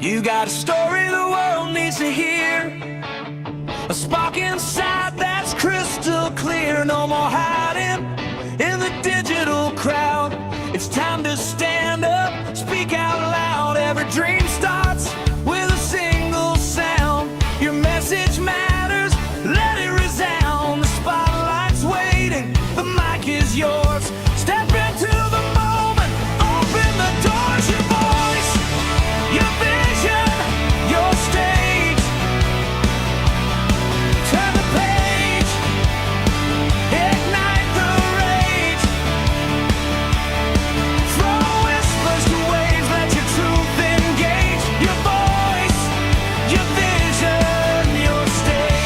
You got a story the world needs to hear, a spark inside that's crystal clear. No more hiding in the digital crowd. It's time to stand up, speak out loud. Every dream starts with a single sound. Your message matters, let it resound. The spotlight's waiting, the mic is yours. Step into the moment, open the doors. Your voice, your vision, your stage. Turn the page, ignite the rage. From whispers to waves, let your truth engage. Your voice, your vision, your stage.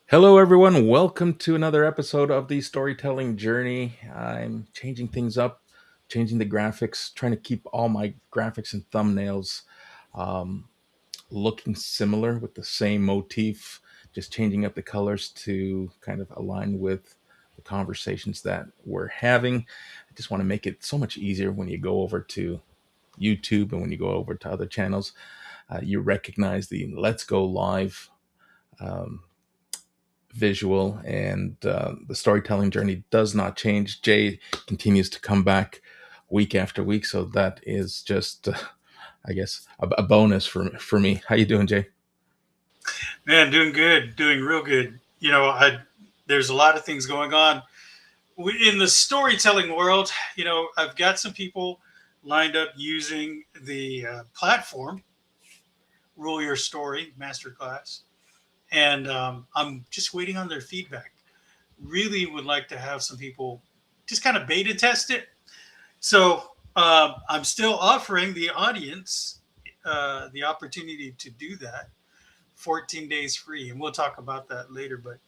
Hello, everyone. Welcome to another episode of the Storytelling Journey. I'm changing things up, changing the graphics, trying to keep all my graphics and thumbnails um, looking similar with the same motif, just changing up the colors to kind of align with the conversations that we're having. I just want to make it so much easier when you go over to YouTube and when you go over to other channels. You recognize the Let's Go Live um, visual, and the storytelling journey does not change. Jay continues to come back week after week, so that is just I guess a bonus for me. How you doing, Jay? Man, doing good, doing real good. There's a lot of things going on in the storytelling world. I've got some people lined up using the platform Rule Your Story Masterclass, and I'm just waiting on their feedback. Really would like to have some people just kind of beta test it. So I'm still offering the audience the opportunity to do that. 14 days free, and we'll talk about that later. But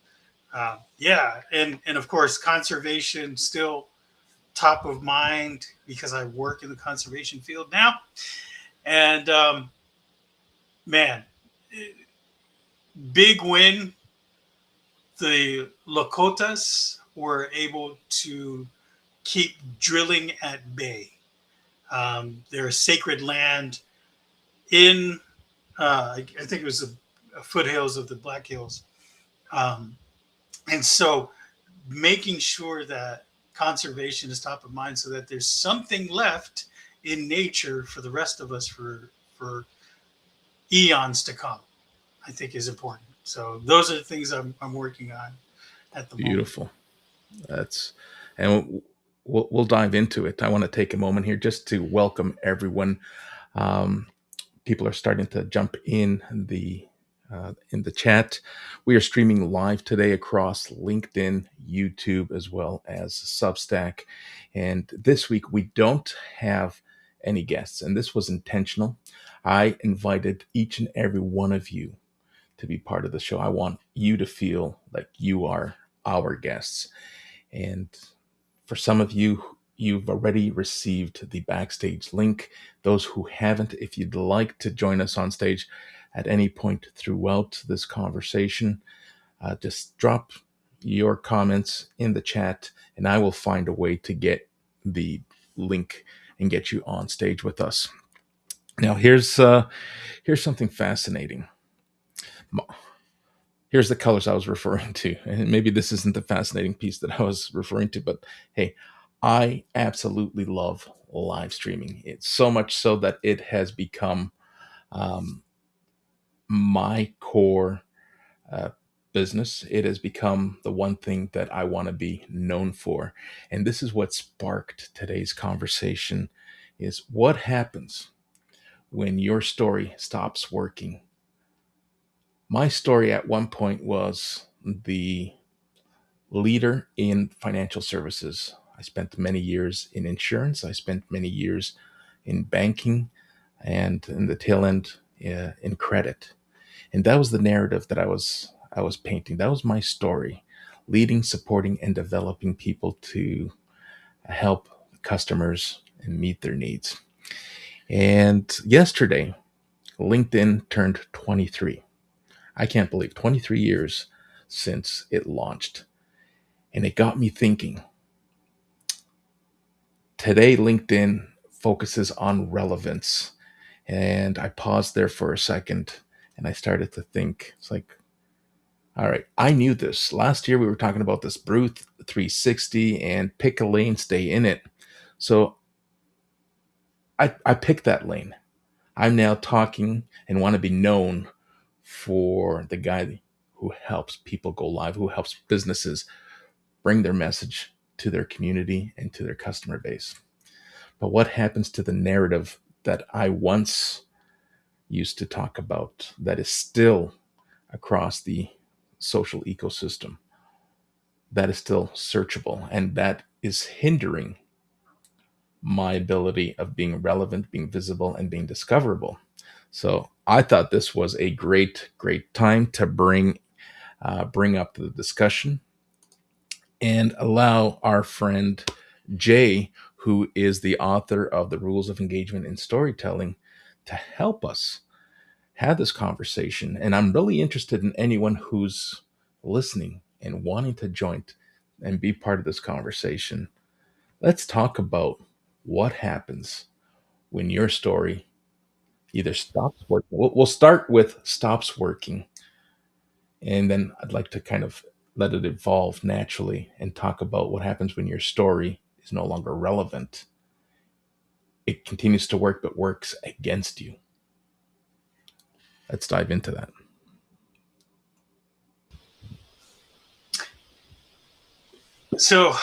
yeah, and of course, conservation still top of mind because I work in the conservation field now. And man, big win. The Lakotas were able to keep drilling at bay. They're a sacred land in, I think it was the foothills of the Black Hills. And so making sure that conservation is top of mind so that there's something left in nature for the rest of us for eons to come, I think is important. So those are the things I'm working on at the moment. Beautiful. And we'll dive into it. I want to take a moment here just to welcome everyone. People are starting to jump in the chat. We are streaming live today across LinkedIn, YouTube, as well as Substack. And this week we don't have any guests, and this was intentional. I invited each and every one of you to be part of the show. I want you to feel like you are our guests. And for some of you, you've already received the backstage link. Those who haven't, if you'd like to join us on stage at any point throughout this conversation, just drop your comments in the chat and I will find a way to get the link and get you on stage with us. Now, here's something fascinating. Here's the colors I was referring to. And maybe this isn't the fascinating piece that I was referring to, but hey, I absolutely love live streaming. It's so much so that it has become my core business. It has become the one thing that I want to be known for. And this is what sparked today's conversation is what happens when your story stops working. My story at one point was the leader in financial services. I spent many years in insurance. I spent many years in banking and in the tail end in credit. And that was the narrative that I was painting. That was my story, leading, supporting, and developing people to help customers and meet their needs. And yesterday, LinkedIn turned 23. I can't believe 23 years since it launched. And it got me thinking. Today, LinkedIn focuses on relevance. And I paused there for a second and I started to think, it's like, all right, I knew this. Last year we were talking about this Brew 360 and pick a lane, stay in it. So I picked that lane. I'm now talking and want to be known for the guy who helps people go live, who helps businesses bring their message to their community and to their customer base. But what happens to the narrative that I once used to talk about that is still across the social ecosystem, that is still searchable, and that is hindering my ability of being relevant, being visible, and being discoverable? So I thought this was a great time to bring up the discussion and allow our friend Jay, who is the author of The Rules of Engagement in Storytelling, to help us have this conversation. And I'm really interested in anyone who's listening and wanting to join and be part of this conversation. Let's talk about what happens when your story either stops working. We'll start with stops working, and then I'd like to kind of let it evolve naturally and talk about what happens when your story is no longer relevant. It continues to work, but works against you. Let's dive into that. So,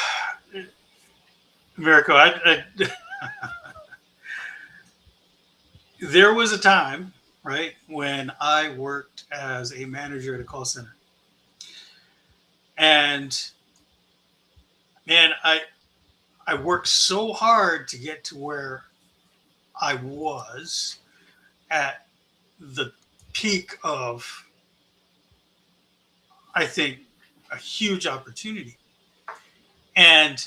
Americo, there was a time, right, when I worked as a manager at a call center. And man, I worked so hard to get to where I was at the peak of, I think, a huge opportunity. And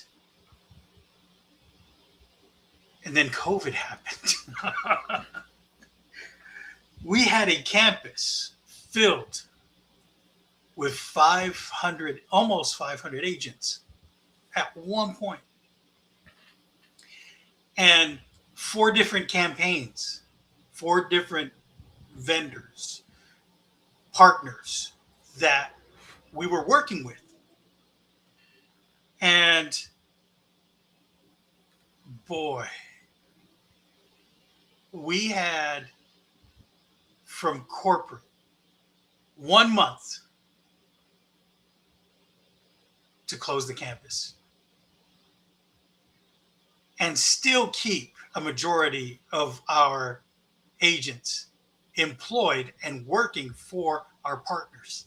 then COVID happened. We had a campus filled with 500, almost 500 agents at one point. And 4 different campaigns, 4 different vendors, partners that we were working with. And boy, we had from corporate 1 month to close the campus and still keep a majority of our agents employed and working for our partners.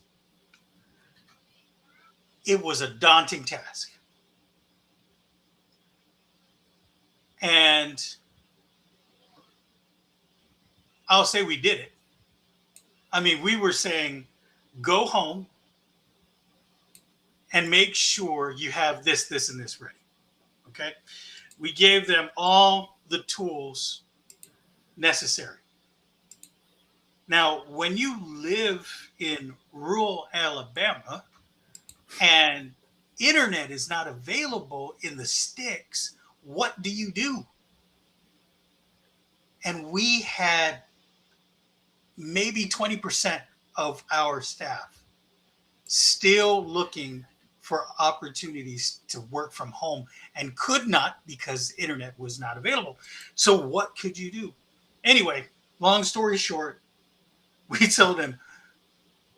It was a daunting task. And I'll say we did it. I mean, we were saying, go home and make sure you have this, this, and this ready. Okay. We gave them all the tools necessary. Now, when you live in rural Alabama and internet is not available in the sticks, what do? And we had maybe 20% of our staff still looking for opportunities to work from home and could not because internet was not available. So what could you do? Anyway, long story short, we told them,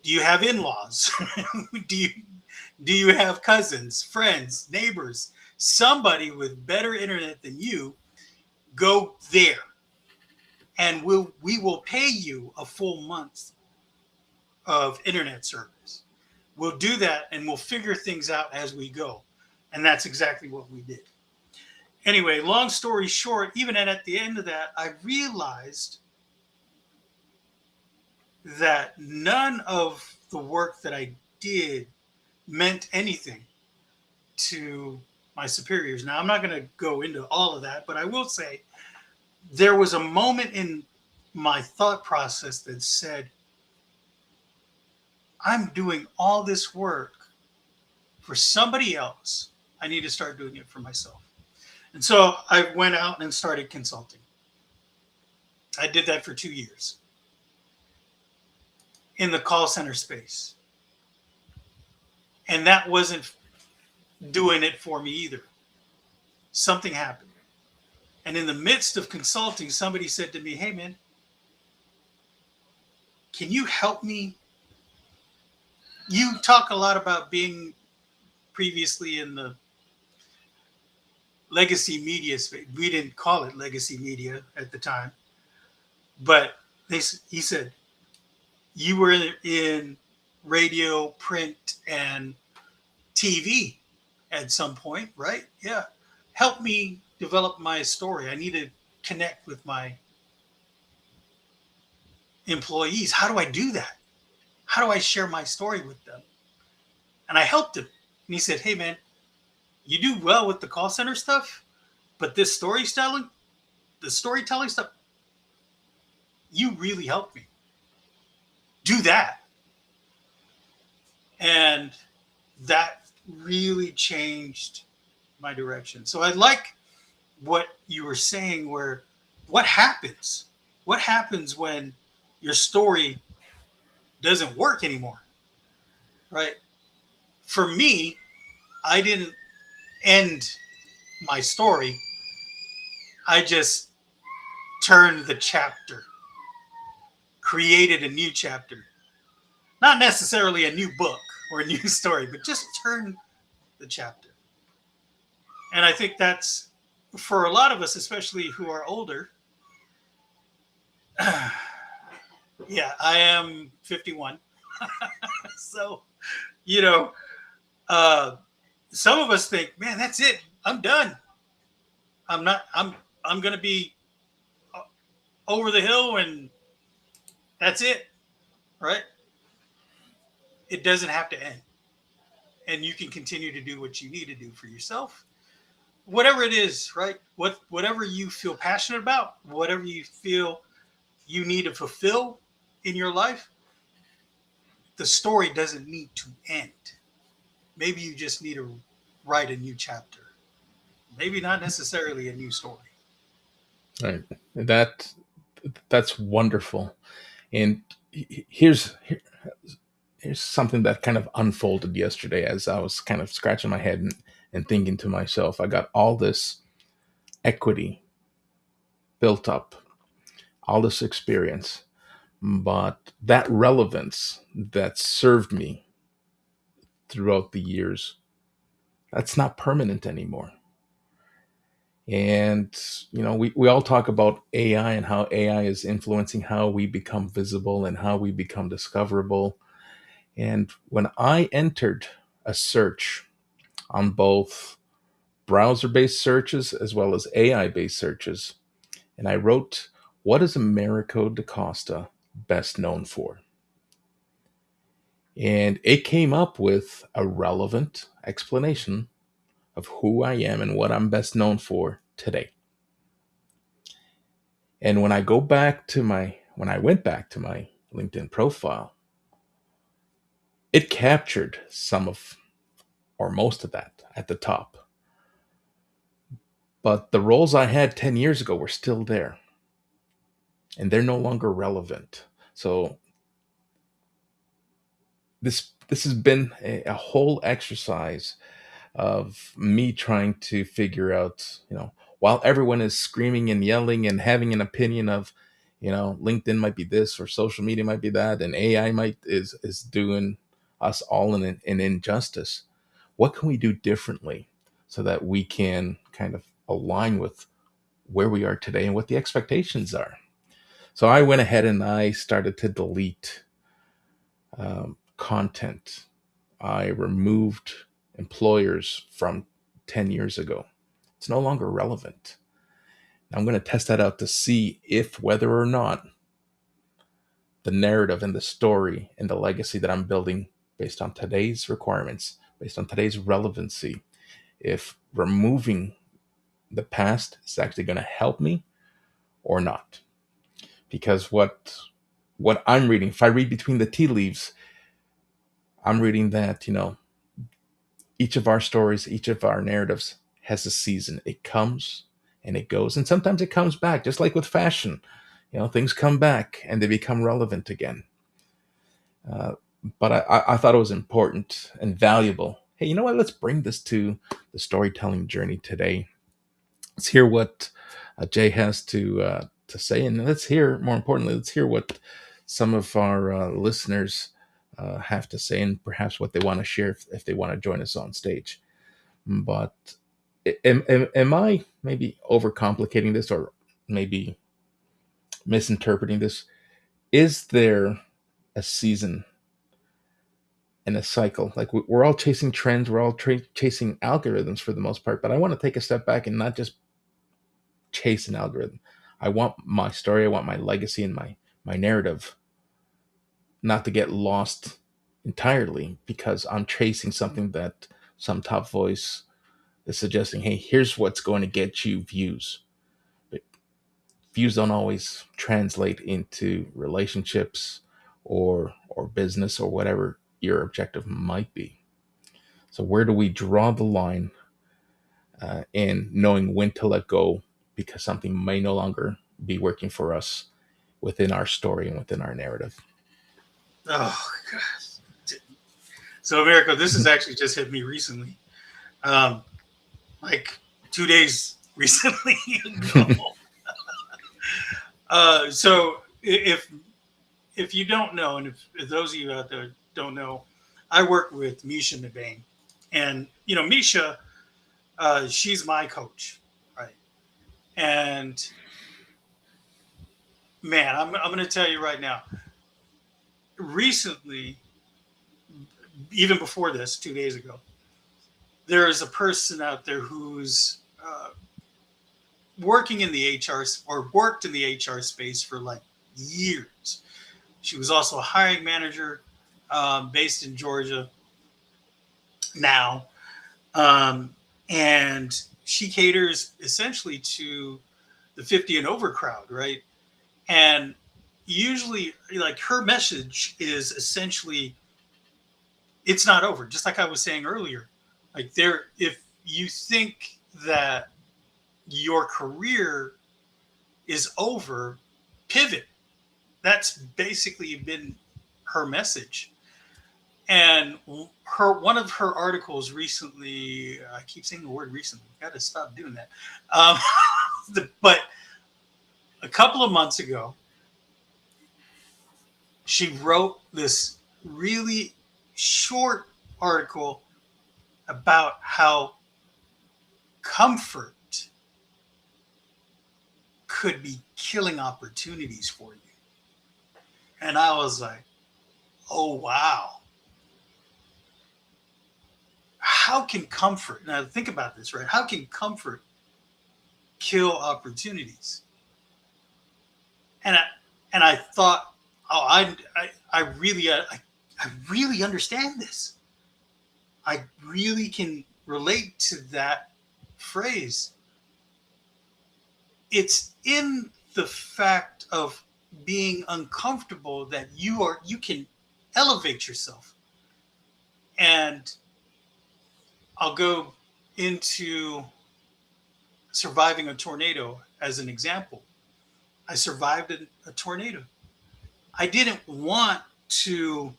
do you have in-laws? do you have cousins, friends, neighbors, somebody with better internet than you? Go there. And we will pay you a full month of internet service. We'll do that and we'll figure things out as we go. And that's exactly what we did. Anyway, long story short, even at the end of that, I realized that none of the work that I did meant anything to my superiors. Now, I'm not going to go into all of that, but I will say there was a moment in my thought process that said, I'm doing all this work for somebody else. I need to start doing it for myself. And so I went out and started consulting. I did that for 2 years in the call center space. And that wasn't doing it for me either. Something happened. And in the midst of consulting, somebody said to me, hey, man, can you help me? You talk a lot about being previously in the legacy media space. We didn't call it legacy media at the time. But he said, you were in radio, print, and TV at some point, right? Yeah. Help me develop my story. I need to connect with my employees. How do I do that? How do I share my story with them? And I helped him. And he said, hey, man, you do well with the call center stuff, but this storytelling stuff, you really helped me. Do that. And that really changed my direction. So I like what you were saying, where what happens? What happens when your story doesn't work anymore? Right? For me, I didn't end my story. I just turned the chapter, created a new chapter. Not necessarily a new book or a new story, but just turn the chapter. And I think that's, for a lot of us, especially who are older, yeah, I am 51. So, some of us think, man, that's it. I'm done. I'm going to be over the hill and that's it. Right? It doesn't have to end. And you can continue to do what you need to do for yourself. Whatever it is, right? Whatever you feel passionate about, whatever you feel you need to fulfill in your life, the story doesn't need to end. Maybe you just need to write a new chapter. Maybe not necessarily a new story. Right. That's wonderful. And here's something that kind of unfolded yesterday as I was kind of scratching my head and thinking to myself. I got all this equity built up, all this experience, but that relevance that served me throughout the years, that's not permanent anymore. And, we all talk about AI and how AI is influencing how we become visible and how we become discoverable. And when I entered a search on both browser-based searches as well as AI-based searches, and I wrote, what is Americo Costa best known for? And it came up with a relevant explanation of who I am and what I'm best known for today. And when I went back to my LinkedIn profile, it captured some of, or most of that at the top. But the roles I had 10 years ago were still there. And they're no longer relevant. So this has been a whole exercise of me trying to figure out, while everyone is screaming and yelling and having an opinion of, LinkedIn might be this or social media might be that, and AI is doing us all an injustice. What can we do differently so that we can kind of align with where we are today and what the expectations are? So I went ahead and I started to delete content. I removed employers from 10 years ago. It's no longer relevant. I'm going to test that out to see if whether or not the narrative and the story and the legacy that I'm building based on today's requirements, based on today's relevancy, if removing the past is actually going to help me or not. Because what I'm reading, if I read between the tea leaves, I'm reading that, each of our stories, each of our narratives has a season. It comes and it goes, and sometimes it comes back, just like with fashion. Things come back and they become relevant again. Uh, but I thought it was important and valuable. Hey, you know what? Let's bring this to the storytelling journey today. Let's hear what Jay has to say, and let's hear, more importantly, let's hear what some of our listeners have to say, and perhaps what they want to share if they want to join us on stage. But am I maybe overcomplicating this, or maybe misinterpreting this? Is there a season and a cycle? Like we're all chasing trends, we're all chasing algorithms for the most part. But I want to take a step back and not just chase an algorithm. I want my story, I want my legacy and my narrative not to get lost entirely because I'm chasing something that some top voice is suggesting. Hey, here's what's going to get you views. But views don't always translate into relationships or business or whatever your objective might be. So where do we draw the line in knowing when to let go because something may no longer be working for us within our story and within our narrative? Oh gosh. So Americo, this has actually just hit me recently. Like 2 days recently ago. So if you don't know, and if those of you out there don't know, I work with Misha Mebane. And Misha, she's my coach, right? And man, I'm going to tell you right now. Recently, even before this, 2 days ago, there is a person out there who's working in the HR or worked in the HR space for like years. She was also a hiring manager based in Georgia now. And she caters essentially to the 50 and over crowd, right? And usually, like, her message is essentially, it's not over. Just like I was saying earlier, like, if you think that your career is over, pivot. That's basically been her message. And one of her articles recently, I keep saying the word recently, got to stop doing that. But a couple of months ago, she wrote this really short article about how comfort could be killing opportunities for you. And I was like, oh, wow. How can comfort, now think about this, right? How can comfort kill opportunities? And I thought, oh, I really understand this. I really can relate to that phrase. It's in the fact of being uncomfortable that you can elevate yourself. And I'll go into surviving a tornado as an example. I survived a tornado. I didn't want to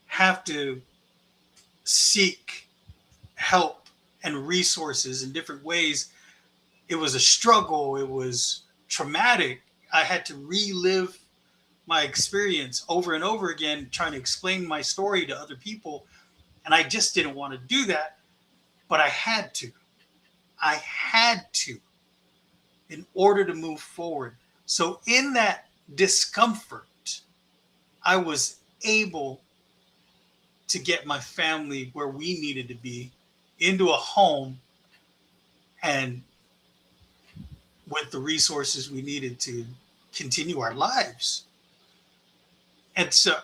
have to seek help and resources in different ways. It was a struggle. It was traumatic. I had to relive my experience over and over again, trying to explain my story to other people. And I just didn't want to do that, but I had to. I had to in order to move forward. So in that discomfort, I was able to get my family where we needed to be, into a home, and with the resources we needed to continue our lives. And so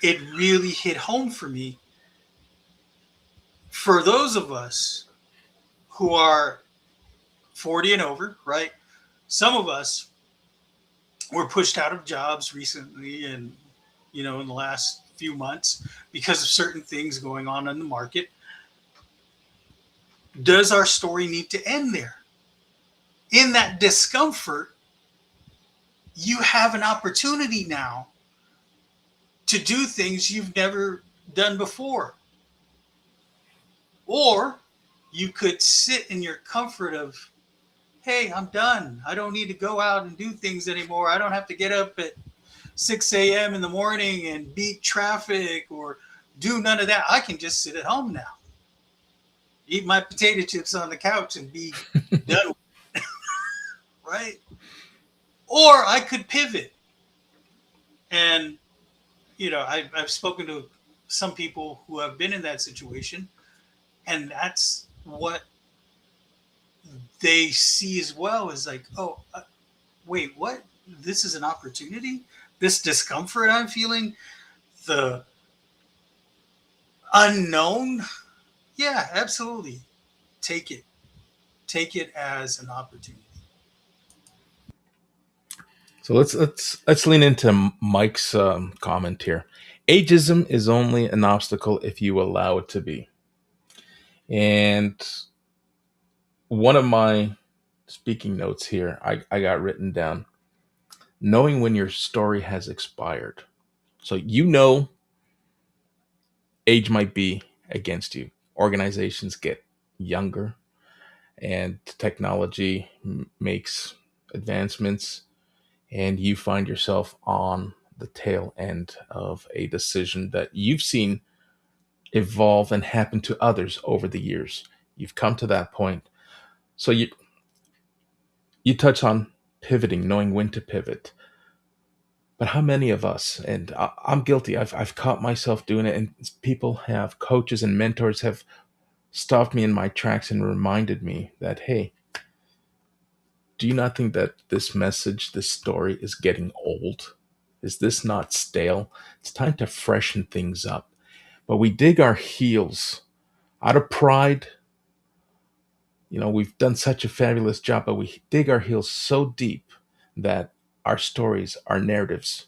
it really hit home for me. For those of us who are 40 and over, right? Some of us were pushed out of jobs recently, and in the last few months because of certain things going on in the market. Does our story need to end there? In that discomfort, you have an opportunity now to do things you've never done before. Or you could sit in your comfort of, hey, I'm done. I don't need to go out and do things anymore. I don't have to get up at 6 a.m. in the morning and beat traffic or do none of that. I can just sit at home now, eat my potato chips on the couch and be done, right? Or I could pivot. And, I've spoken to some people who have been in that situation, and that's what they see as well is like, oh, wait, what? This is an opportunity? This discomfort I'm feeling, the unknown? Yeah, absolutely. Take it. Take it as an opportunity. So let's lean into Mike's comment here. Ageism is only an obstacle if you allow it to be. And one of my speaking notes here, I got written down: knowing when your story has expired. So age might be against you. Organizations get younger, and technology makes advancements, and you find yourself on the tail end of a decision that you've seen evolve and happen to others over the years. You've come to that point. So you touch on pivoting, knowing when to pivot. But how many of us, and I'm guilty, I've caught myself doing it, and people have, coaches and mentors have stopped me in my tracks and reminded me that, hey, do you not think that this message, this story is getting old? Is this not stale? It's time to freshen things up. But we dig our heels out of pride. We've done such a fabulous job, but we dig our heels so deep that our stories, our narratives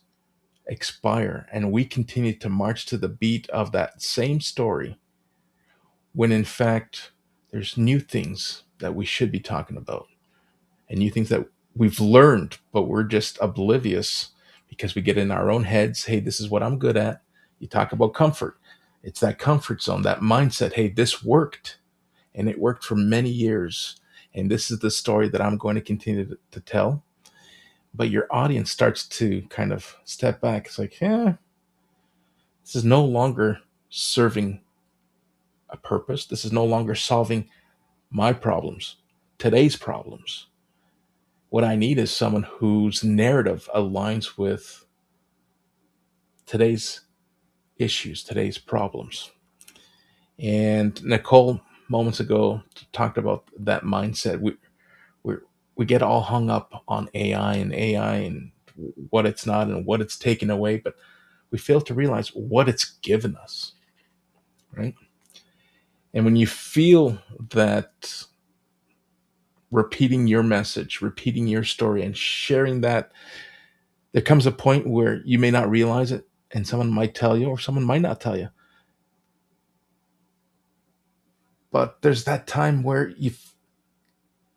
expire, and we continue to march to the beat of that same story when in fact there's new things that we should be talking about, and new things that we've learned, but we're just oblivious because we get in our own heads. Hey, this is what I'm good at. You talk about comfort. It's that comfort zone, that mindset. Hey, this worked, and it worked for many years. And this is the story that I'm going to continue to tell. But your audience starts to kind of step back. It's like, yeah, this is no longer serving a purpose. This is no longer solving my problems, today's problems. What I need is someone whose narrative aligns with today's issues, today's problems. And Nicole moments ago talked about that mindset. We we get all hung up on AI and what it's not and what it's taken away, but we fail to realize what it's given us, right? And when you feel that repeating your message, repeating your story, and sharing that, there comes a point where you may not realize it, and someone might tell you, or someone might not tell you. But there's that time where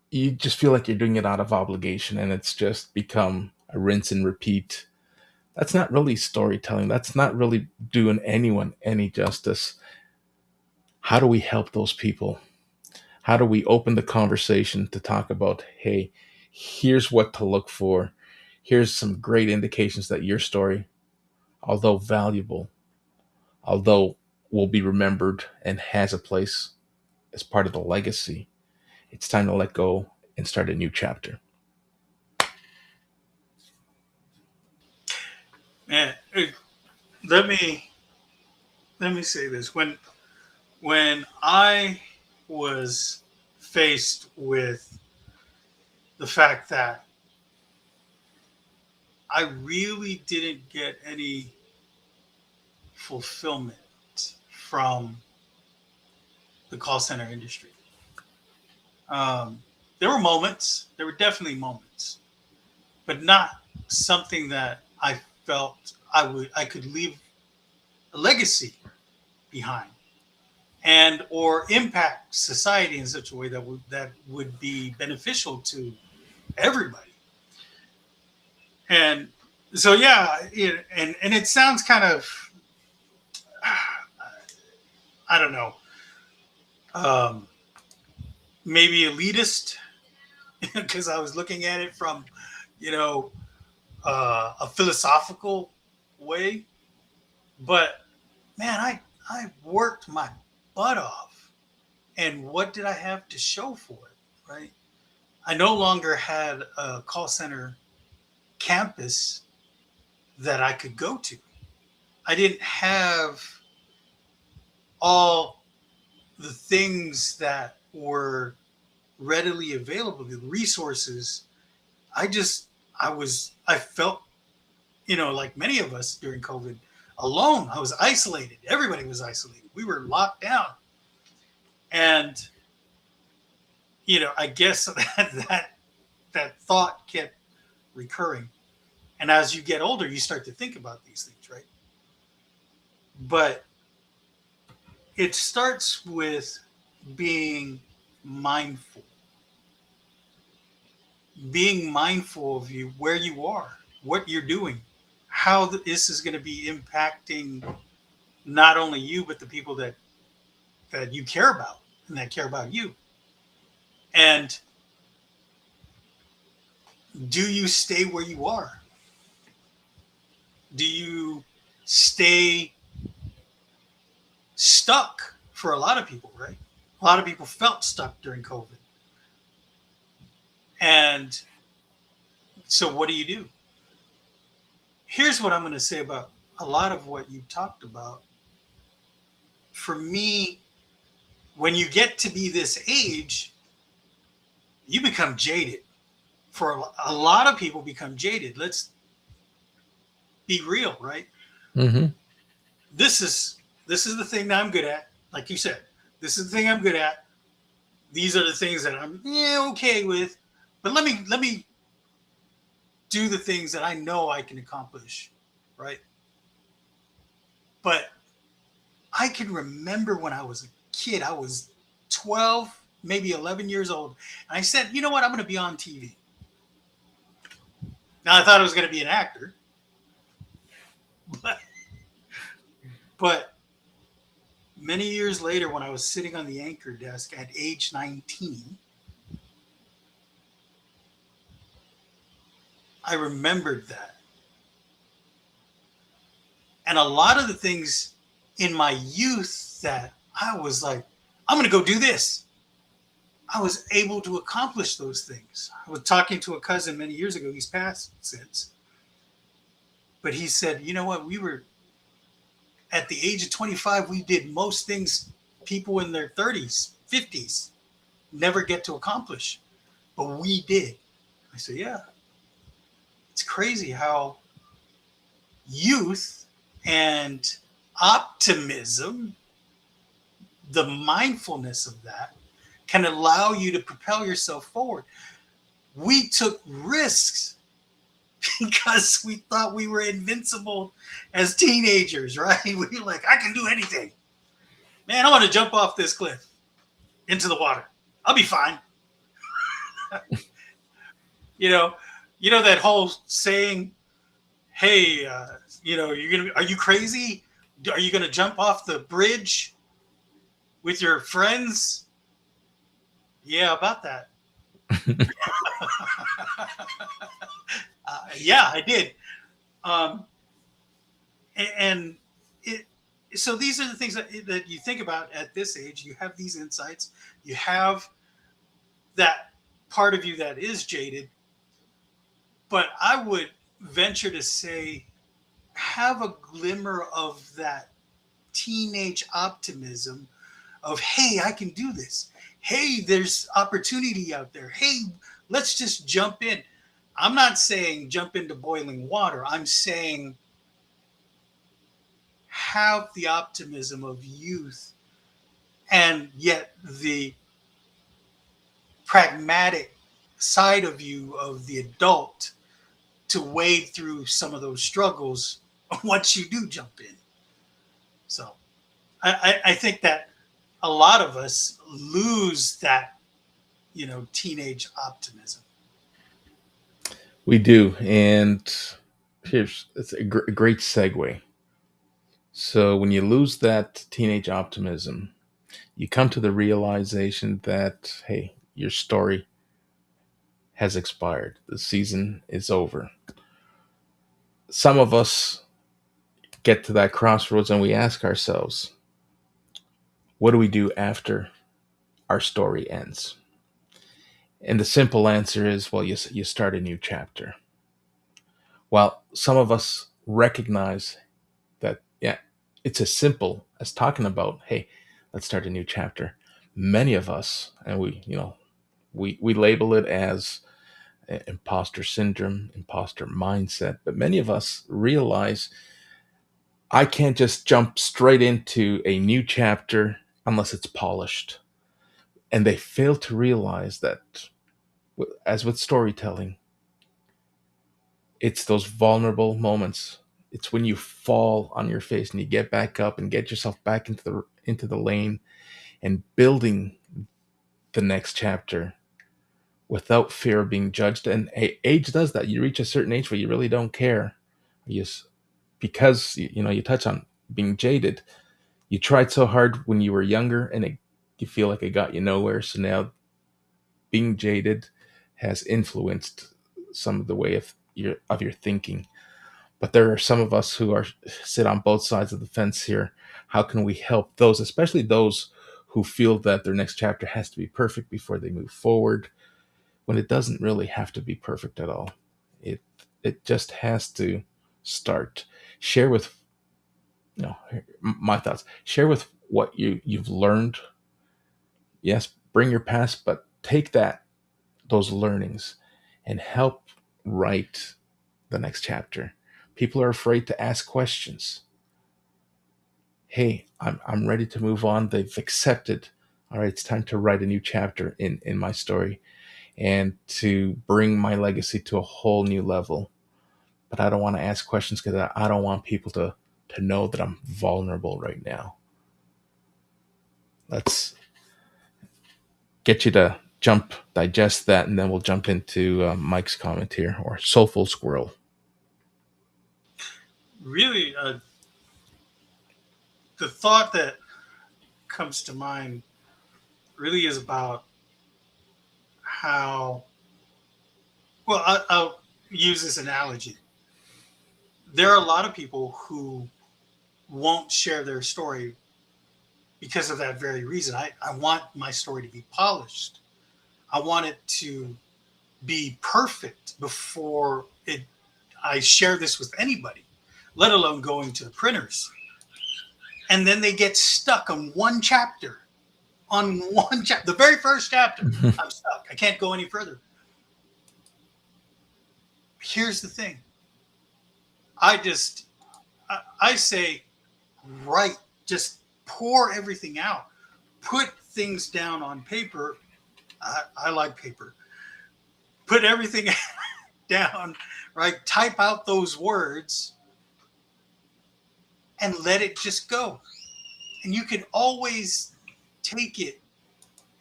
you just feel like you're doing it out of obligation, and it's just become a rinse and repeat. That's not really storytelling. That's not really doing anyone any justice. How do we help those people? How do we open the conversation to talk about, hey, here's what to look for. Here's some great indications that your story, although valuable, although will be remembered and has a place as part of the legacy, it's time to let go and start a new chapter. Man, let me let me say this. When I was faced with the fact that I really didn't get any fulfillment from the call center industry. There were moments, there were definitely moments, but not something that I felt I could leave a legacy behind, and or impact society in such a way that would be beneficial to everybody. And so yeah, and it sounds kind of, I don't know, um, maybe elitist, because I was looking at it from, you know, a philosophical way. But man, I worked my butt off, and what did I have to show for it? Right? I no longer had a call center campus that I could go to. I didn't have all the things that were readily available, the resources. I just, I felt, like many of us during COVID, alone. I was isolated. Everybody was isolated. We were locked down. And, I guess that thought kept recurring. And as you get older, you start to think about these things, right? But it starts with being mindful. Being mindful of you, where you are, what you're doing, how this is going to be impacting not only you, but the people that you care about and that care about you. And do you stay where you are? Do you stay stuck? For a lot of people, right? A lot of people felt stuck during COVID. And so what do? Here's what I'm going to say about a lot of what you talked about. For me, when you get to be this age, you become jaded. For a lot of people, become jaded. Let's be real, right? Mm-hmm. This is the thing that I'm good at. Like you said, this is the thing I'm good at. These are the things that I'm okay with. But let me do the things that I know I can accomplish, right? But I can remember when I was a kid, I was 12, maybe 11 years old. And I said, you know what? I'm going to be on TV. Now, I thought I was going to be an actor. But many years later, when I was sitting on the anchor desk at age 19, I remembered that. And a lot of the things in my youth that I was like, I'm going to go do this, I was able to accomplish those things. I was talking to a cousin many years ago. He's passed since. But he said, you know what? We were at the age of 25. We did most things people in their 30s, 50s never get to accomplish. But we did. I said, yeah. It's crazy how youth and optimism, the mindfulness of that, can allow you to propel yourself forward. We took risks because we thought we were invincible as teenagers, right? We were like, I can do anything. Man, I want to jump off this cliff into the water. I'll be fine. You know that whole saying, hey, are you crazy? Are you going to jump off the bridge with your friends? Yeah, about that. Yeah, I did. And so these are the things that you think about at this age. You have these insights. You have that part of you that is jaded. But I would venture to say, have a glimmer of that teenage optimism of, hey, I can do this. Hey, there's opportunity out there. Hey, let's just jump in. I'm not saying jump into boiling water. I'm saying have the optimism of youth and yet the pragmatic side of you, of the adult, to wade through some of those struggles once you do jump in. So I think that a lot of us lose that, teenage optimism. We do, and here's it's a great segue. So when you lose that teenage optimism, you come to the realization that hey, your story has expired. The season is over. Some of us get to that crossroads and we ask ourselves, what do we do after our story ends? And the simple answer is, well, you start a new chapter. Well, some of us recognize that, yeah, it's as simple as talking about, hey, let's start a new chapter. Many of us, and we label it as imposter syndrome, imposter mindset, but many of us realize I can't just jump straight into a new chapter unless it's polished. And they fail to realize that, as with storytelling, it's those vulnerable moments. It's when you fall on your face and you get back up and get yourself back into the lane and building the next chapter without fear of being judged. And age does that. You reach a certain age where you really don't care. You, because you touch on being jaded. You tried so hard when you were younger, and you feel like it got you nowhere. So now being jaded has influenced some of the way of your thinking. But there are some of us who are sit on both sides of the fence here. How can we help those, especially those who feel that their next chapter has to be perfect before they move forward, when it doesn't really have to be perfect at all? It just has to start. Share with my thoughts. Share with what you've learned. Yes, bring your past, but take those learnings and help write the next chapter. People are afraid to ask questions. Hey, I'm ready to move on. They've accepted. All right, it's time to write a new chapter in my story and to bring my legacy to a whole new level. But I don't want to ask questions because I don't want people to know that I'm vulnerable right now. Let's get you to digest that, and then we'll jump into Mike's comment here, or Soulful Squirrel. Really, the thought that comes to mind really is about how, well, I'll use this analogy. There are a lot of people who won't share their story because of that very reason. I want my story to be polished. I want it to be perfect before I share this with anybody, let alone going to the printers. And then they get stuck on one chapter, the very first chapter. I'm stuck. I can't go any further. Here's the thing. I say, write, just pour everything out, put things down on paper. I like paper. Put everything down, right? Type out those words and let it just go. And you can always take it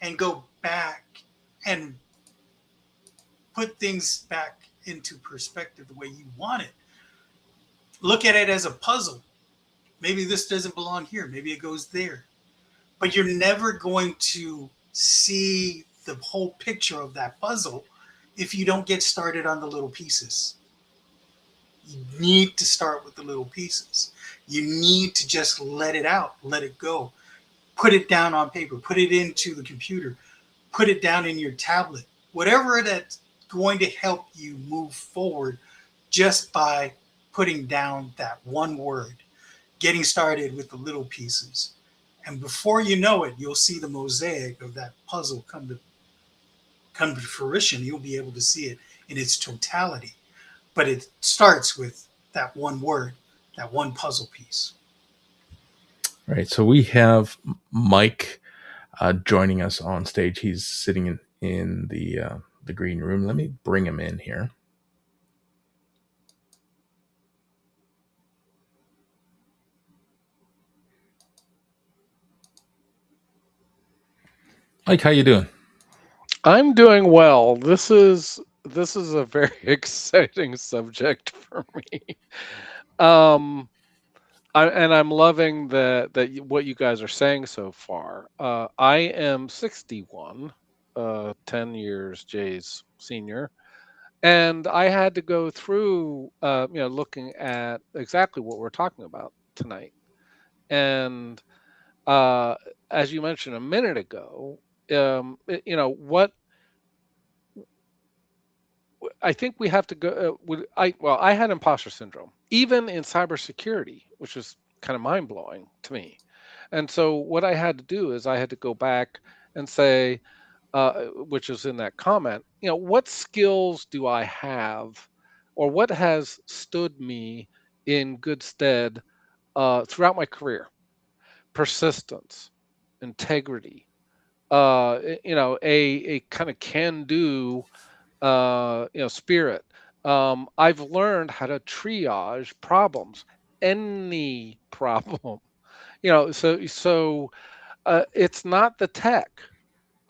and go back and put things back into perspective the way you want it. Look at it as a puzzle. Maybe this doesn't belong here. Maybe it goes there. But you're never going to see the whole picture of that puzzle if you don't get started on the little pieces. You need to start with the little pieces. You need to just let it out, let it go. Put it down on paper, put it into the computer, put it down in your tablet, whatever that's going to help you move forward just by putting down that one word, getting started with the little pieces. And before you know it, you'll see the mosaic of that puzzle come to fruition. You'll be able to see it in its totality. But it starts with that one word, that one puzzle piece. All right, so we have Mike joining us on stage. He's sitting in the green room. Let me bring him in here. Mike, how you doing? I'm doing well. This is a very exciting subject for me. Um, I'm loving what you guys are saying so far. I am 61, 10 years Jay's senior, and I had to go through, looking at exactly what we're talking about tonight. And uh, as you mentioned a minute ago, what I think we have to go. I had imposter syndrome, even in cybersecurity, which is kind of mind blowing to me. And so what I had to do is I had to go back and say, which is in that comment, what skills do I have, or what has stood me in good stead throughout my career? Persistence, integrity, a kind of can do spirit. I've learned how to triage problems, any problem. It's not the tech.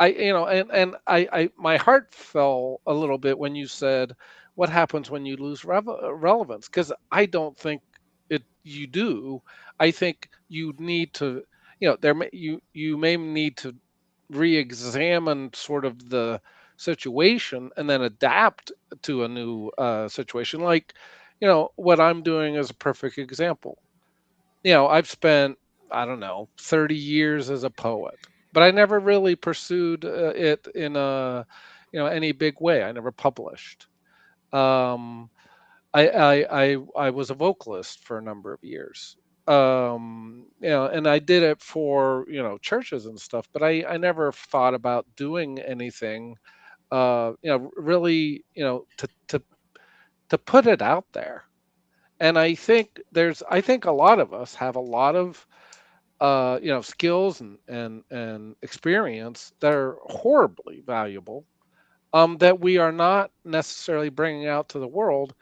My heart fell a little bit when you said, "What happens when you lose relevance?" Because I don't think you do. I think you need to, you may need to re-examine sort of the situation and then adapt to a new situation. Like, what I'm doing is a perfect example. I've spent, I don't know, 30 years as a poet, but I never really pursued it in any big way. I never published. Um, I was a vocalist for a number of years. And I did it for, churches and stuff, but I never thought about doing anything, really, to put it out there. And I think a lot of us have a lot of skills and experience that are horribly valuable, that we are not necessarily bringing out to the world,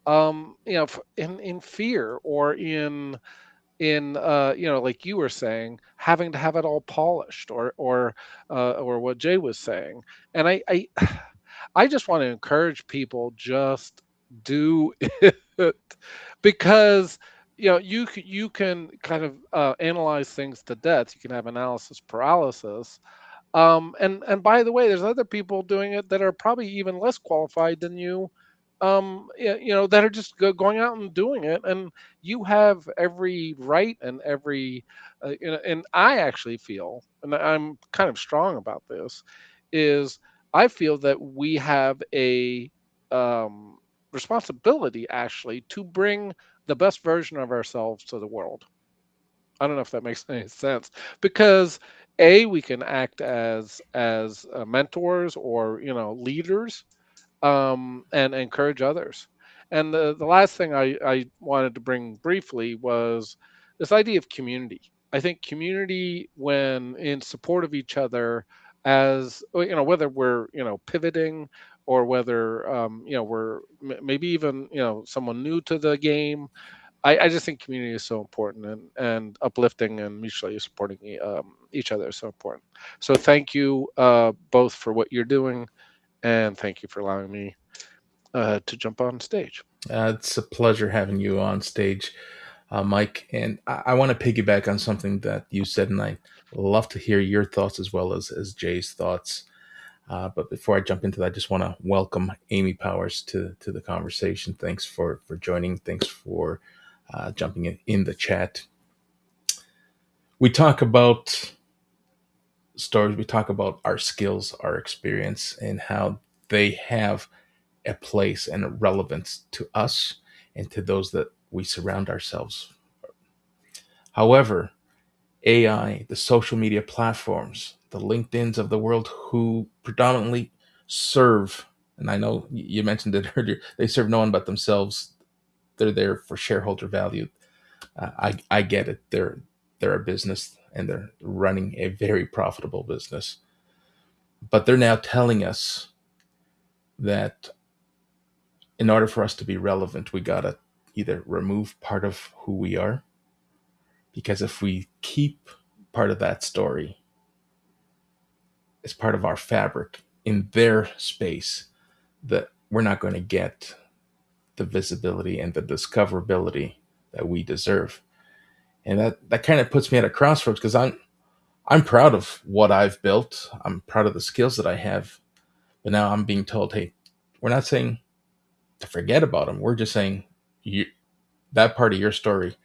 in fear, or in like you were saying, having to have it all polished, or what Jay was saying. And I just want to encourage people, just do it, because you can kind of analyze things to death. You can have analysis paralysis. And by the way, there's other people doing it that are probably even less qualified than you, that are just going out and doing it. And you have every right and every, and I actually feel, and I'm kind of strong about this, is I feel that we have a um, responsibility actually to bring the best version of ourselves to the world. I don't know if that makes any sense, because we can act as mentors, or leaders, and encourage others. And the last thing I wanted to bring briefly was this idea of community. I think community, when in support of each other, as whether we're pivoting, or whether we're maybe even someone new to the game. I just think community is so important, and uplifting and mutually supporting each other is so important. So thank you both for what you're doing, and thank you for allowing me to jump on stage. It's a pleasure having you on stage, Mike. And I want to piggyback on something that you said, and I love to hear your thoughts as well as Jay's thoughts. But before I jump into that, I just want to welcome Amy Powers to the conversation. Thanks for joining. Thanks for jumping in the chat. We talk about stories. We talk about our skills, our experience, and how they have a place and a relevance to us and to those that we surround ourselves. However, AI, the social media platforms, the LinkedIn's of the world, who predominantly serve, and I know you mentioned it earlier, they serve no one but themselves. They're there for shareholder value. I get it. They're a business, and they're running a very profitable business. But they're now telling us that in order for us to be relevant, we gotta either remove part of who we are, because if we keep part of that story, is part of our fabric in their space, that we're not going to get the visibility and the discoverability that we deserve. And that kind of puts me at a crossroads, because I'm proud of what I've built. I'm proud of the skills that I have. But now I'm being told, hey, we're not saying to forget about them. We're just saying you, that part of your story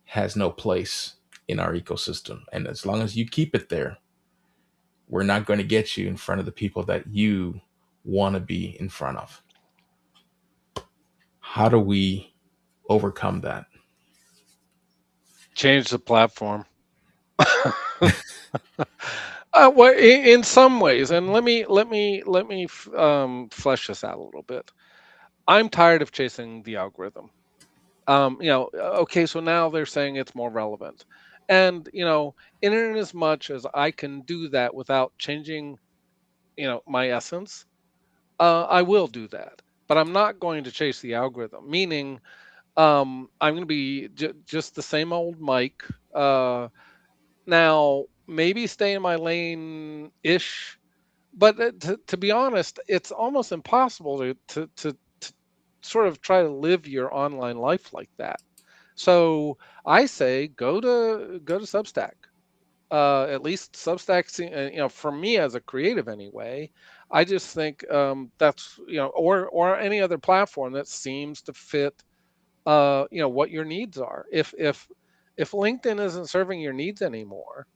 has no place in our ecosystem. And as long as you keep it there, we're not going to get you in front of the people that you want to be in front of. How do we overcome that? Change the platform. Well, in some ways, and let me flesh this out a little bit. I'm tired of chasing the algorithm. Okay, so now they're saying it's more relevant, and in as much as I can do that without changing, my essence, I will do that. But I'm not going to chase the algorithm. Meaning, I'm going to be just the same old Mike. Now, maybe stay in my lane ish, but to be honest, it's almost impossible to sort of try to live your online life like that. So I say go to Substack. At least Substack, for me as a creative anyway, I just think that's or any other platform that seems to fit what your needs are. If LinkedIn isn't serving your needs anymore,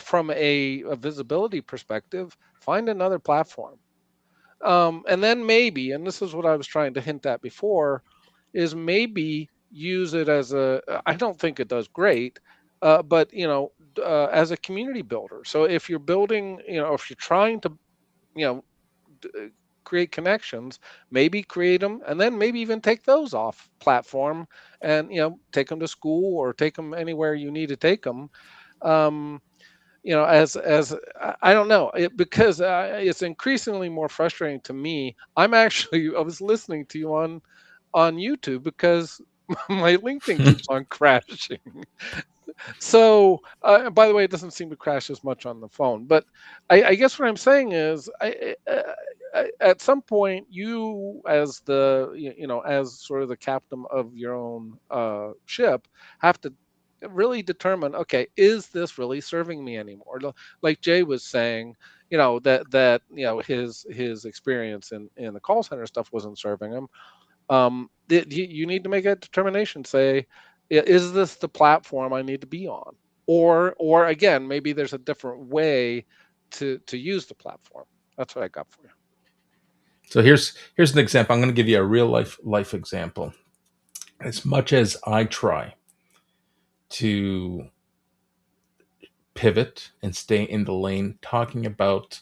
from a visibility perspective, find another platform. And then maybe, and this is what I was trying to hint at before, is maybe use it as I don't think it does great, but as a community builder. So if you're building, if you're trying to, you know, create connections, maybe create them, and then maybe even take those off platform, and take them to school or take them anywhere you need to take them. Um, as I don't know it, because it's increasingly more frustrating to me. I was listening to you on YouTube because my LinkedIn keeps on crashing. So, by the way, it doesn't seem to crash as much on the phone. But I guess what I'm saying is, at some point, you as as sort of the captain of your own ship, have to really determine, okay, is this really serving me anymore? Like Jay was saying, his experience in the call center stuff wasn't serving him. You need to make a determination. Say, is this the platform I need to be on? Or again, maybe there's a different way to use the platform. That's what I got for you. So here's an example. I'm going to give you a real life example. As much as I try to pivot and stay in the lane, talking about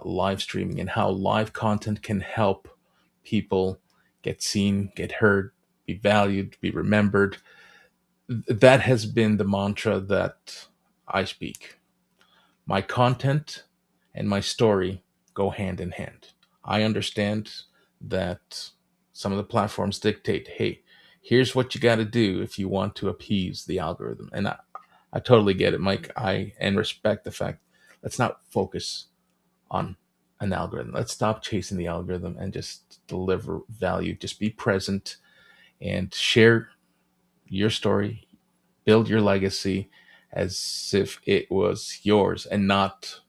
live streaming and how live content can help people get seen, get heard, be valued, be remembered, that has been the mantra that I speak. My content and my story go hand in hand. I understand that some of the platforms dictate, hey, here's what you got to do if you want to appease the algorithm. And I totally get it, Mike. I and respect the fact, let's not focus on an algorithm. Let's stop chasing the algorithm and just deliver value. Just be present and share your story, build your legacy as if it was yours and not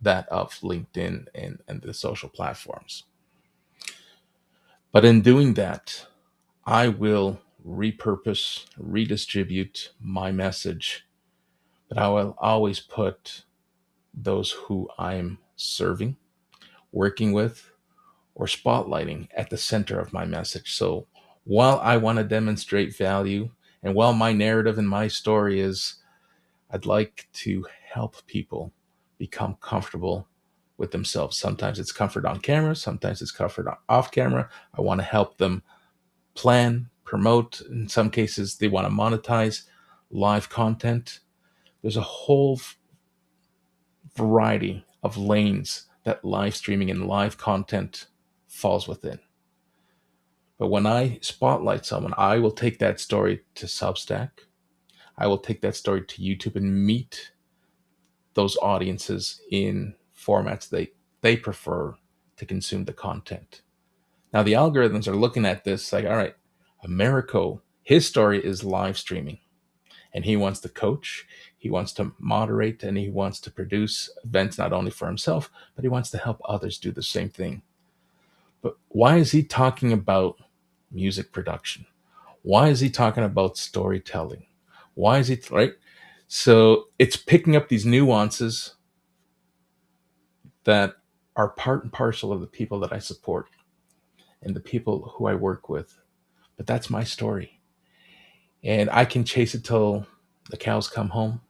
that of LinkedIn and the social platforms. But in doing that, I will repurpose, redistribute my message, but I will always put those who I'm serving, working with, or spotlighting at the center of my message. So while I want to demonstrate value, and while my narrative and my story is, I'd like to help people become comfortable with themselves. Sometimes it's comfort on camera, sometimes it's comfort off camera. I want to help them plan, promote. In some cases, they want to monetize live content. There's a whole variety of lanes that live streaming and live content falls within. But when I spotlight someone, I will take that story to Substack. I will take that story to YouTube and meet those audiences in formats they prefer to consume the content. Now the algorithms are looking at this like, all right, Americo, his story is live streaming, and he wants to coach, he wants to moderate, and he wants to produce events not only for himself, but he wants to help others do the same thing. But why is he talking about music production? Why is he talking about storytelling? Why is he right? So it's picking up these nuances that are part and parcel of the people that I support and the people who I work with. But that's my story. And I can chase it till the cows come home.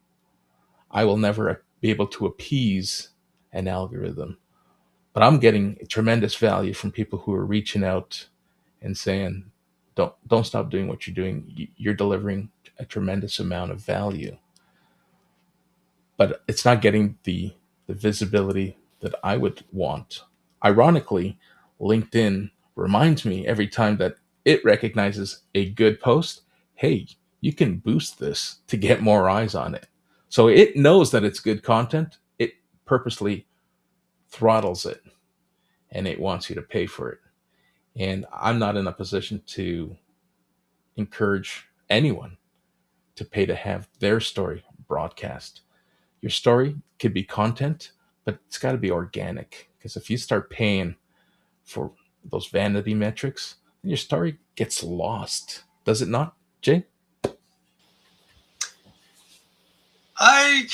I will never be able to appease an algorithm. But I'm getting tremendous value from people who are reaching out and saying, don't stop doing what you're doing. You're delivering a tremendous amount of value. But it's not getting the visibility that I would want. Ironically, LinkedIn reminds me every time that it recognizes a good post, hey, you can boost this to get more eyes on it. So it knows that it's good content. It purposely throttles it and it wants you to pay for it. And I'm not in a position to encourage anyone to pay to have their story broadcast. Your story could be content, but it's got to be organic. Because if you start paying for those vanity metrics, then your story gets lost. Does it not, Jay? I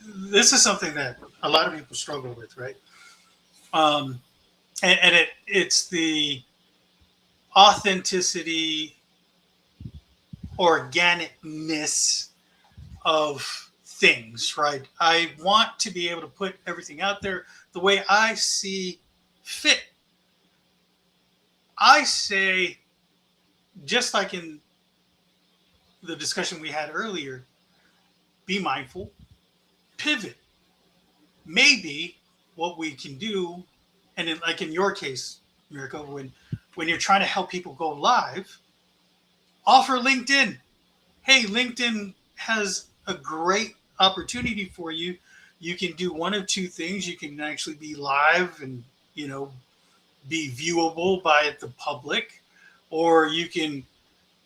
this is something that a lot of people struggle with, right? Um, and it's the authenticity, organicness of things, right? I want to be able to put everything out there the way I see fit. I say, just like in the discussion we had earlier, be mindful, pivot. Maybe what we can do, and like in your case, Mirko, when you're trying to help people go live, offer LinkedIn. Hey, LinkedIn has a great opportunity for you. You can do one of two things. You can actually be live and, be viewable by the public, or you can,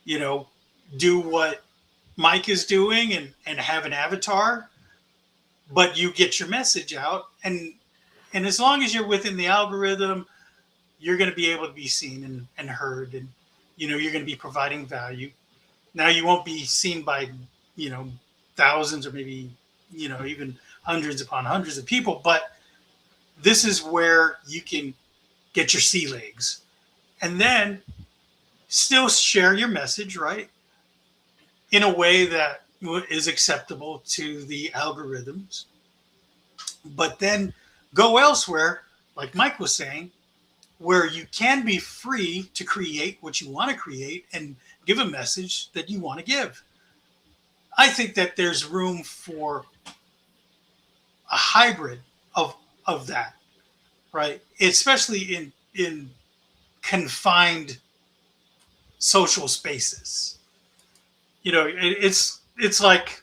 you know, do what Mike is doing and have an avatar, but you get your message out. And as long as you're within the algorithm, you're going to be able to be seen and heard, and, you're going to be providing value. Now you won't be seen by, you know, thousands or maybe, even hundreds upon hundreds of people, but this is where you can get your sea legs and then still share your message, right? In a way that is acceptable to the algorithms, but then go elsewhere, like Mike was saying, where you can be free to create what you want to create and give a message that you want to give. I think that there's room for a hybrid of that, right? Especially in confined social spaces. It's like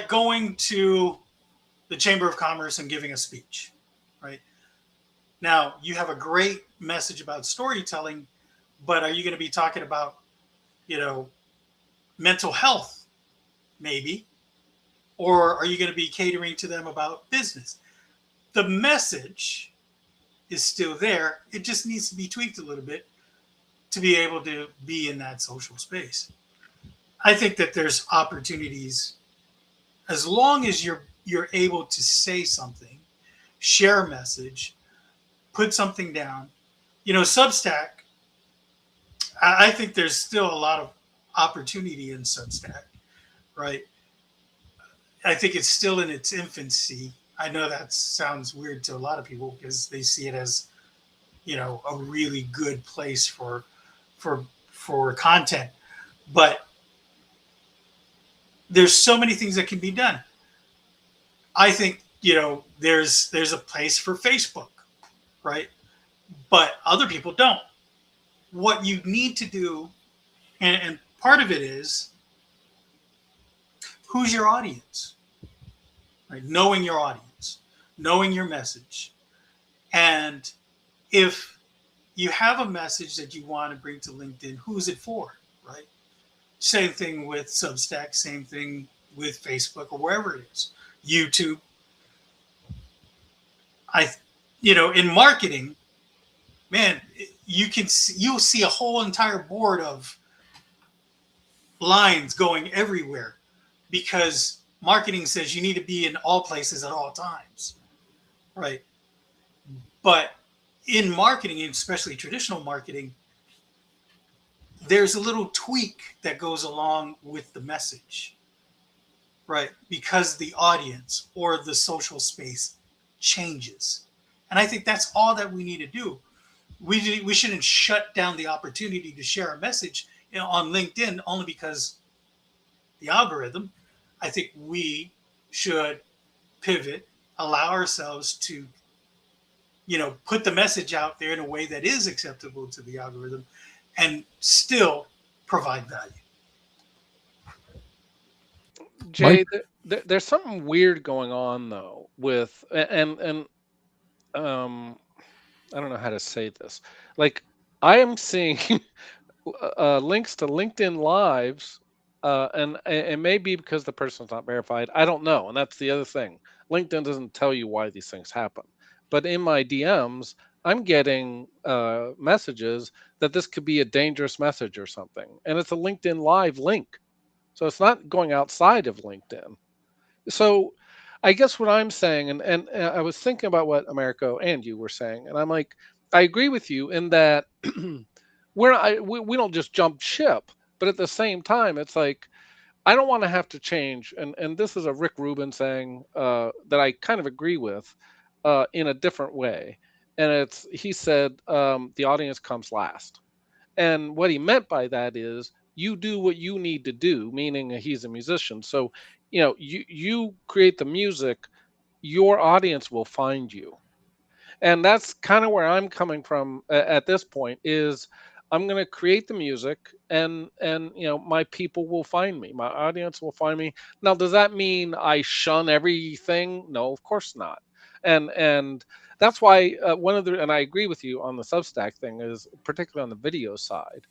going to the Chamber of Commerce and giving a speech, right? Now, you have a great message about storytelling, but are you going to be talking about, mental health, maybe? Or are you going to be catering to them about business? The message is still there. It just needs to be tweaked a little bit to be able to be in that social space. I think that there's opportunities as long as you're able to say something, share a message, put something down. Substack, I think there's still a lot of opportunity in Substack, right? I think it's still in its infancy. I know that sounds weird to a lot of people because they see it as, a really good place for content. But there's so many things that can be done. I think, there's a place for Facebook, right? But other people don't. What you need to do, and part of it is, who's your audience? right? Knowing your audience, knowing your message. And if you have a message that you want to bring to LinkedIn, who's it for, right? Same thing with Substack, same thing with Facebook or wherever it is, YouTube. I, in marketing, man, you'll see a whole entire board of lines going everywhere because marketing says you need to be in all places at all times, right? But in marketing, especially traditional marketing, there's a little tweak that goes along with the message, right? Because the audience or the social space changes. And I think that's all that we need to do. We shouldn't shut down the opportunity to share a message, on LinkedIn only because the algorithm. I think we should pivot, allow ourselves to, put the message out there in a way that is acceptable to the algorithm and still provide value. Mike? Jay, there's something weird going on though with and um I don't know how to say this. Like I am seeing links to LinkedIn Lives, and it may be because the person's not verified. I don't know, and that's the other thing. LinkedIn doesn't tell you why these things happen. But in my DMs, I'm getting messages that this could be a dangerous message or something, and it's a LinkedIn Live link, so it's not going outside of LinkedIn. So I guess what I'm saying, and I was thinking about what Americo and you were saying, and I'm like, I agree with you in that we don't just jump ship, but at the same time, it's like I don't want to have to change. And this is a Rick Rubin saying that I kind of agree with in a different way. And he said the audience comes last. And what he meant by that is you do what you need to do, meaning he's a musician. So, you create the music, your audience will find you. And that's kind of where I'm coming from at this point is I'm going to create the music and my people will find me. My audience will find me. Now, does that mean I shun everything? No, of course not. And that's why one of the and I agree with you on the Substack thing is particularly on the video side.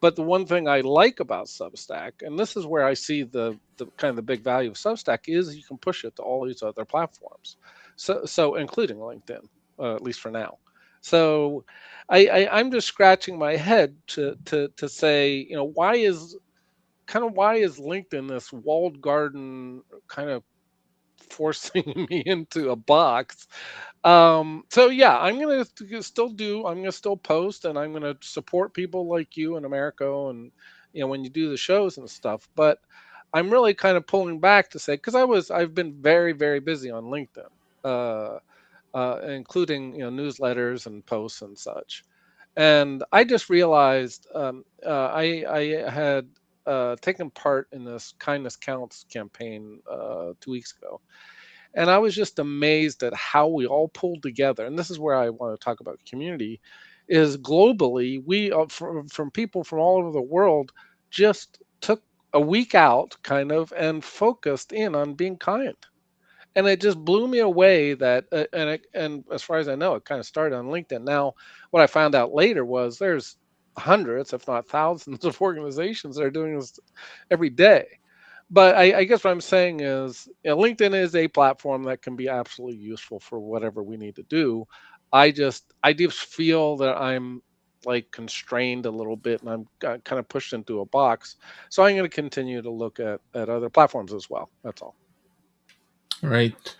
But the one thing I like about Substack, and this is where I see the kind of the big value of Substack, is you can push it to all these other platforms, so including LinkedIn, at least for now. So I'm just scratching my head to say, why is LinkedIn this walled garden kind of forcing me into a box? So yeah, I'm gonna still post and I'm gonna support people like you and Americo and when you do the shows and stuff. But I'm really kind of pulling back to say because I've been very, very busy on LinkedIn, uh, including newsletters and posts and such. And I just realized I had taken part in this Kindness Counts campaign 2 weeks ago, and I was just amazed at how we all pulled together. And this is where I want to talk about community is globally, we from people from all over the world just took a week out kind of and focused in on being kind. And it just blew me away that and as far as I know, it kind of started on LinkedIn. Now, what I found out later was there's hundreds, if not thousands, of organizations that are doing this every day. But I guess what I'm saying is, LinkedIn is a platform that can be absolutely useful for whatever we need to do. I just feel that I'm like constrained a little bit, and I'm kind of pushed into a box. So I'm going to continue to look at other platforms as well. That's all. All right.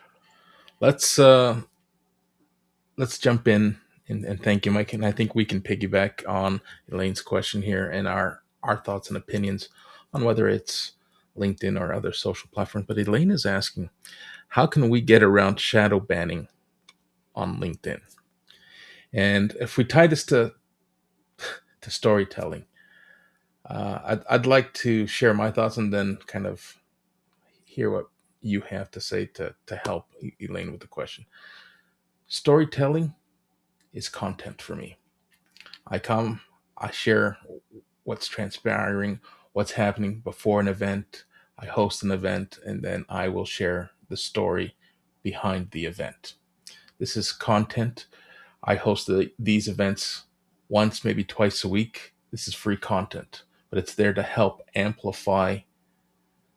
Let's let's jump in and thank you, Mike. And I think we can piggyback on Elaine's question here and our thoughts and opinions on whether it's LinkedIn or other social platforms. But Elaine is asking, how can we get around shadow banning on LinkedIn? And if we tie this to storytelling, I'd like to share my thoughts and then kind of hear what you have to say to help Elaine with the question. Storytelling is content for me. I come, I share what's transpiring, what's happening before an event. I host an event, and then I will share the story behind the event. This is content. I host these events once, maybe twice a week. This is free content, but it's there to help amplify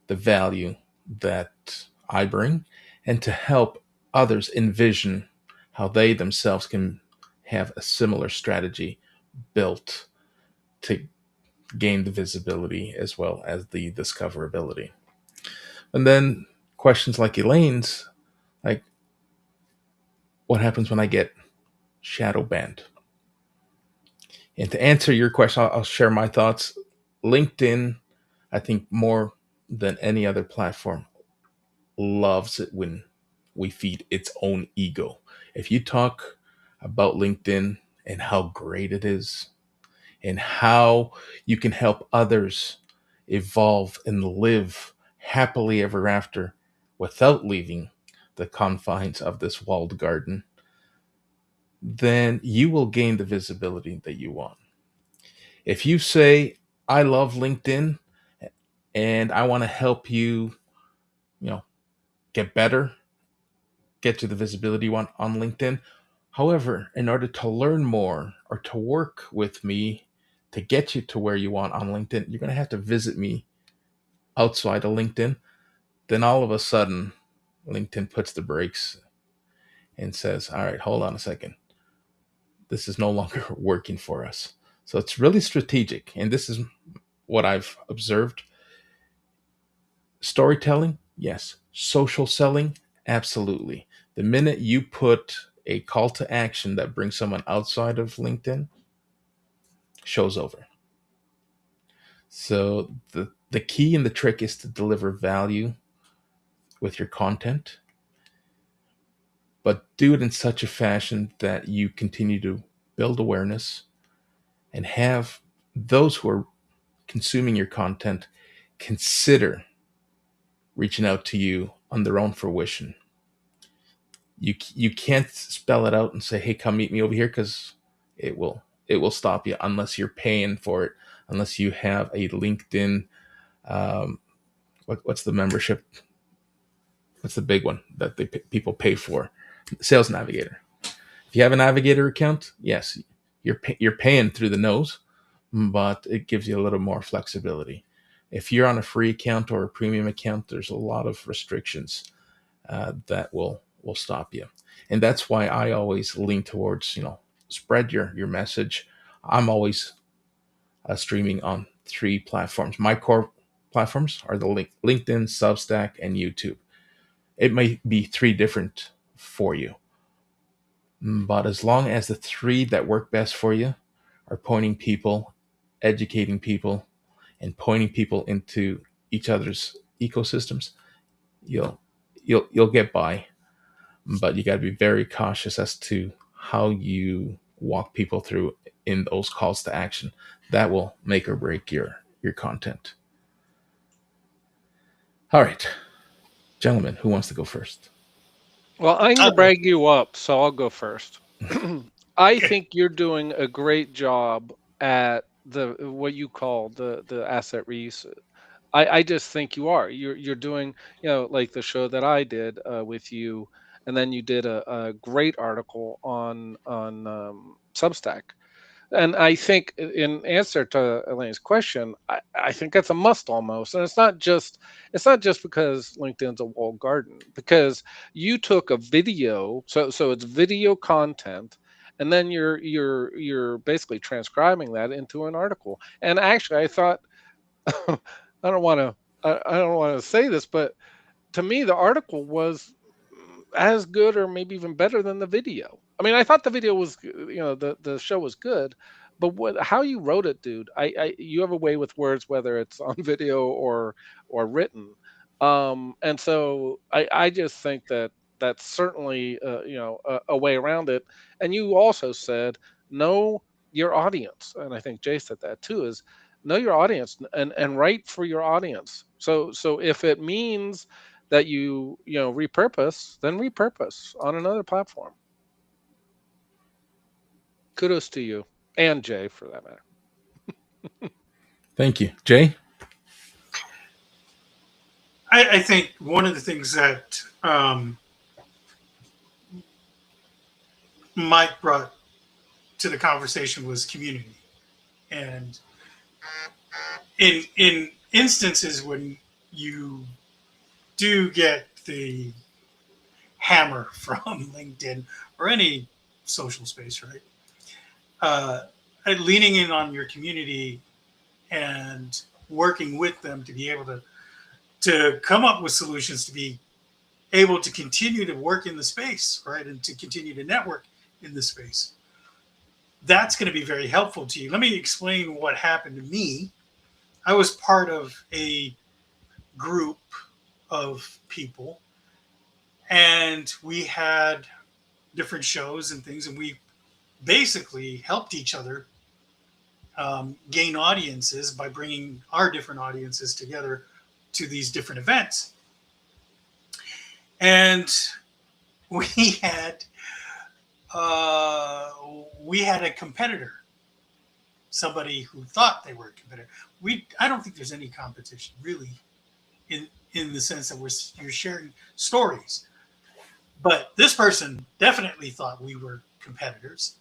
the value that I bring and to help others envision how they themselves can have a similar strategy built to gain the visibility as well as the discoverability. And then questions like Elaine's, like, what happens when I get shadow banned? And to answer your question, I'll share my thoughts. LinkedIn, I think more than any other platform, loves it when we feed its own ego. If you talk about LinkedIn and how great it is and how you can help others evolve and live happily ever after without leaving the confines of this walled garden, then you will gain the visibility that you want. If you say, I love LinkedIn and I want to help you, you know, get better, get to the visibility you want on LinkedIn. However, in order to learn more or to work with me to get you to where you want on LinkedIn, you're going to have to visit me outside of LinkedIn. Then all of a sudden, LinkedIn puts the brakes and says, all right, hold on a second. This is no longer working for us. So it's really strategic. And this is what I've observed. Storytelling, yes. Social selling, absolutely. The minute you put a call to action that brings someone outside of LinkedIn, show's over. So the key and the trick is to deliver value with your content, but do it in such a fashion that you continue to build awareness and have those who are consuming your content consider reaching out to you on their own fruition. You can't spell it out and say, hey, come meet me over here, because it will stop you unless you're paying for it, unless you have a LinkedIn, um, what's the membership, what's the big one that people pay for, Sales Navigator. If you have a Navigator account, yes, you're paying through the nose, but it gives you a little more flexibility. If you're on a free account or a premium account, there's a lot of restrictions that will stop you. And that's why I always lean towards, spread your message. I'm always streaming on three platforms. My core platforms are the LinkedIn, Substack, and YouTube. It may be three different for you, but as long as the three that work best for you are pointing people, educating people, and pointing people into each other's ecosystems, you'll you'll get by. But you got to be very cautious as to how you walk people through in those calls to action. That will make or break your content. All right, gentlemen, who wants to go first? Well, I'm going to I'll go. brag you up, so I'll go first. I think you're doing a great job at the what you call the asset reuse. I just think you are. You're doing, like the show that I did with you, and then you did a great article on Substack. And I think in answer to Elaine's question, I think that's a must almost. And it's not just because LinkedIn's a walled garden, because you took a video, so it's video content, and then you're basically transcribing that into an article. And actually I thought I don't want to I don't want to say this, but to me, the article was as good or maybe even better than the video. I mean, I thought the video was, the show was good, but how you wrote it, dude, you have a way with words, whether it's on video or written, and so I just think that that's certainly, a way around it. And you also said know your audience, and I think Jay said that too. Is know your audience and write for your audience. So if it means that you repurpose, then repurpose on another platform. Kudos to you and Jay for that matter. Thank you, Jay. I think one of the things that Mike brought to the conversation was community. And in instances when you do get the hammer from LinkedIn or any social space, right? Uh, Leaning in on your community and working with them to be able to come up with solutions to be able to continue to work in the space, right, and to continue to network in the space. That's going to be very helpful to you. Let me explain what happened to me. I was part of a group of people, and we had different shows and things, and we basically helped each other gain audiences by bringing our different audiences together to these different events. And we had we had a competitor, somebody who thought they were a competitor. I don't think there's any competition really, in the sense that you're sharing stories. But this person definitely thought we were competitors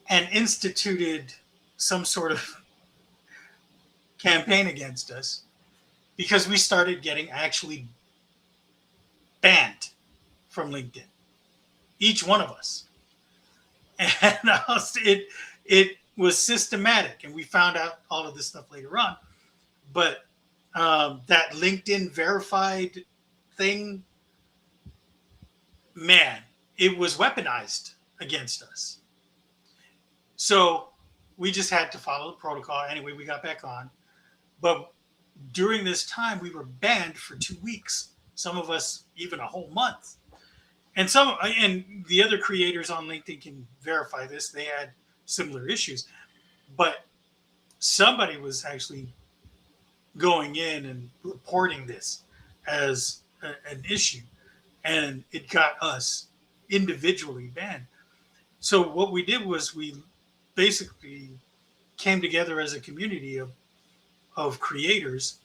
and instituted some sort of campaign against us because we started getting actually banned from LinkedIn, each one of us. And it was systematic, and we found out all of this stuff later on. But that LinkedIn verified thing, man, it was weaponized against us. So we just had to follow the protocol. Anyway, we got back on. But during this time, we were banned for 2 weeks. Some of us even a whole month. And the other creators on LinkedIn can verify this. They had similar issues. But somebody was actually going in and reporting this as an issue. And it got us individually banned. So what we did was we basically came together as a community of creators,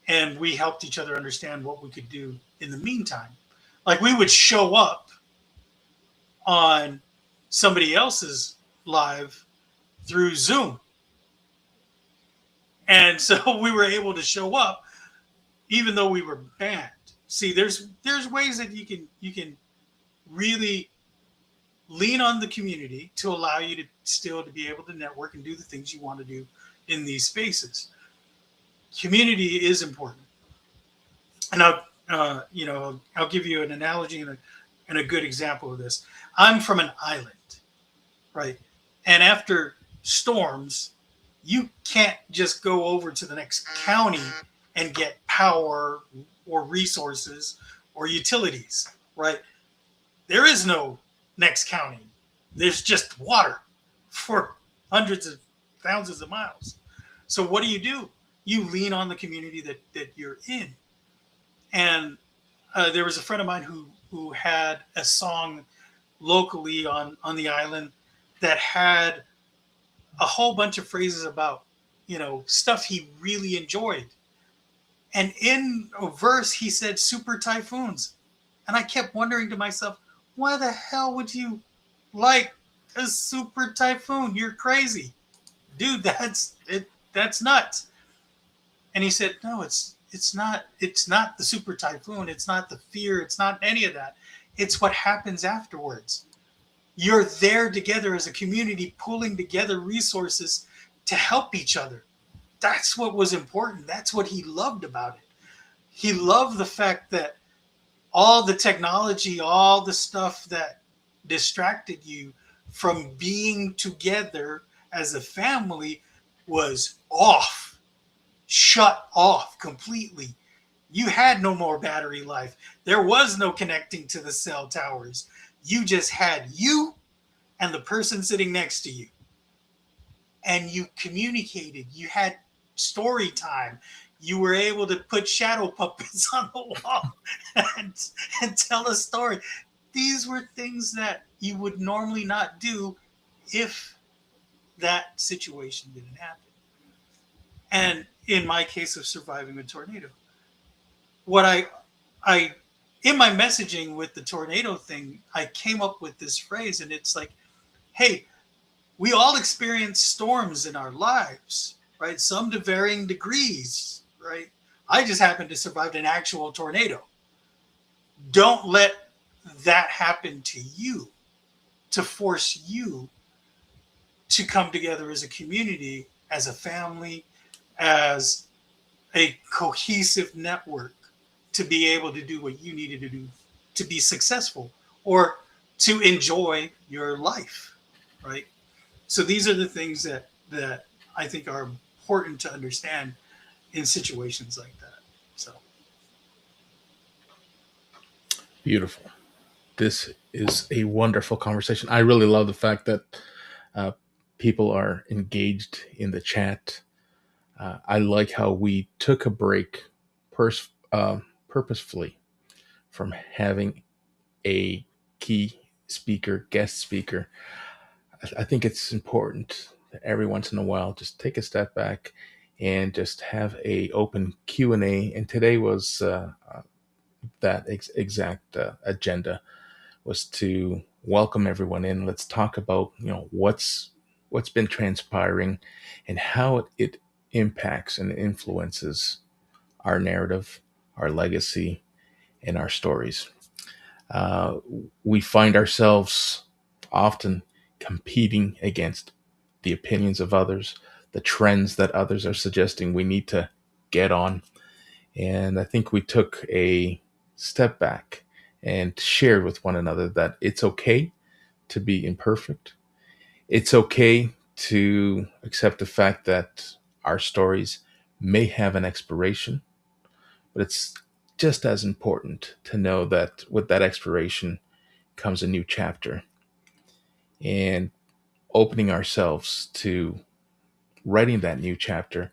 and we helped each other understand what we could do in the meantime. Like we would show up on somebody else's live through Zoom. And so we were able to show up even though we were banned. See, there's ways that you can really lean on the community to allow you to still to be able to network and do the things you want to do in these spaces. Community is important. And I'll give you an analogy and a good example of this. I'm from an island, right? And after storms, you can't just go over to the next county and get power or resources or utilities, right? There is no next county. There's just water for hundreds of thousands of miles. So what do? You lean on the community that you're in. And there was a friend of mine who had a song locally on the island that had a whole bunch of phrases about, stuff he really enjoyed. And in a verse, he said super typhoons. And I kept wondering to myself, why the hell would you like a super typhoon? You're crazy. Dude, that's nuts. And he said, no, it's not the super typhoon. It's not the fear. It's not any of that. It's what happens afterwards. You're there together as a community, pulling together resources to help each other. That's what was important. That's what he loved about it. He loved the fact that all the technology, all the stuff that distracted you from being together as a family was off, shut off completely. You had no more battery life. There was no connecting to the cell towers. You just had you and the person sitting next to you. And you communicated. You had story time. You were able to put shadow puppets on the wall and tell a story. These were things that you would normally not do if that situation didn't happen. And in my case of surviving a tornado, what I in my messaging with the tornado thing, I came up with this phrase, and it's like, hey, we all experience storms in our lives, right? Some to varying degrees, right? I just happened to survive an actual tornado. Don't let that happen to you, to force you to come together as a community, as a family, as a cohesive network to be able to do what you needed to do to be successful or to enjoy your life, right? So these are the things that I think are important to understand in situations like that. So Beautiful. This is a wonderful conversation. I really love the fact that uh, people are engaged in the chat. I like how we took a break purposefully from having a key speaker, guest speaker. I think it's important that every once in a while just take a step back and just have a open Q&A. And today was that exact agenda was to welcome everyone in. Let's talk about what's been transpiring and how it impacts and influences our narrative, our legacy, and our stories. Uh, we find ourselves often competing against the opinions of others, the trends that others are suggesting we need to get on. And I think we took a step back and shared with one another that it's okay to be imperfect. It's okay to accept the fact that our stories may have an expiration, but it's just as important to know that with that expiration comes a new chapter and opening ourselves to writing that new chapter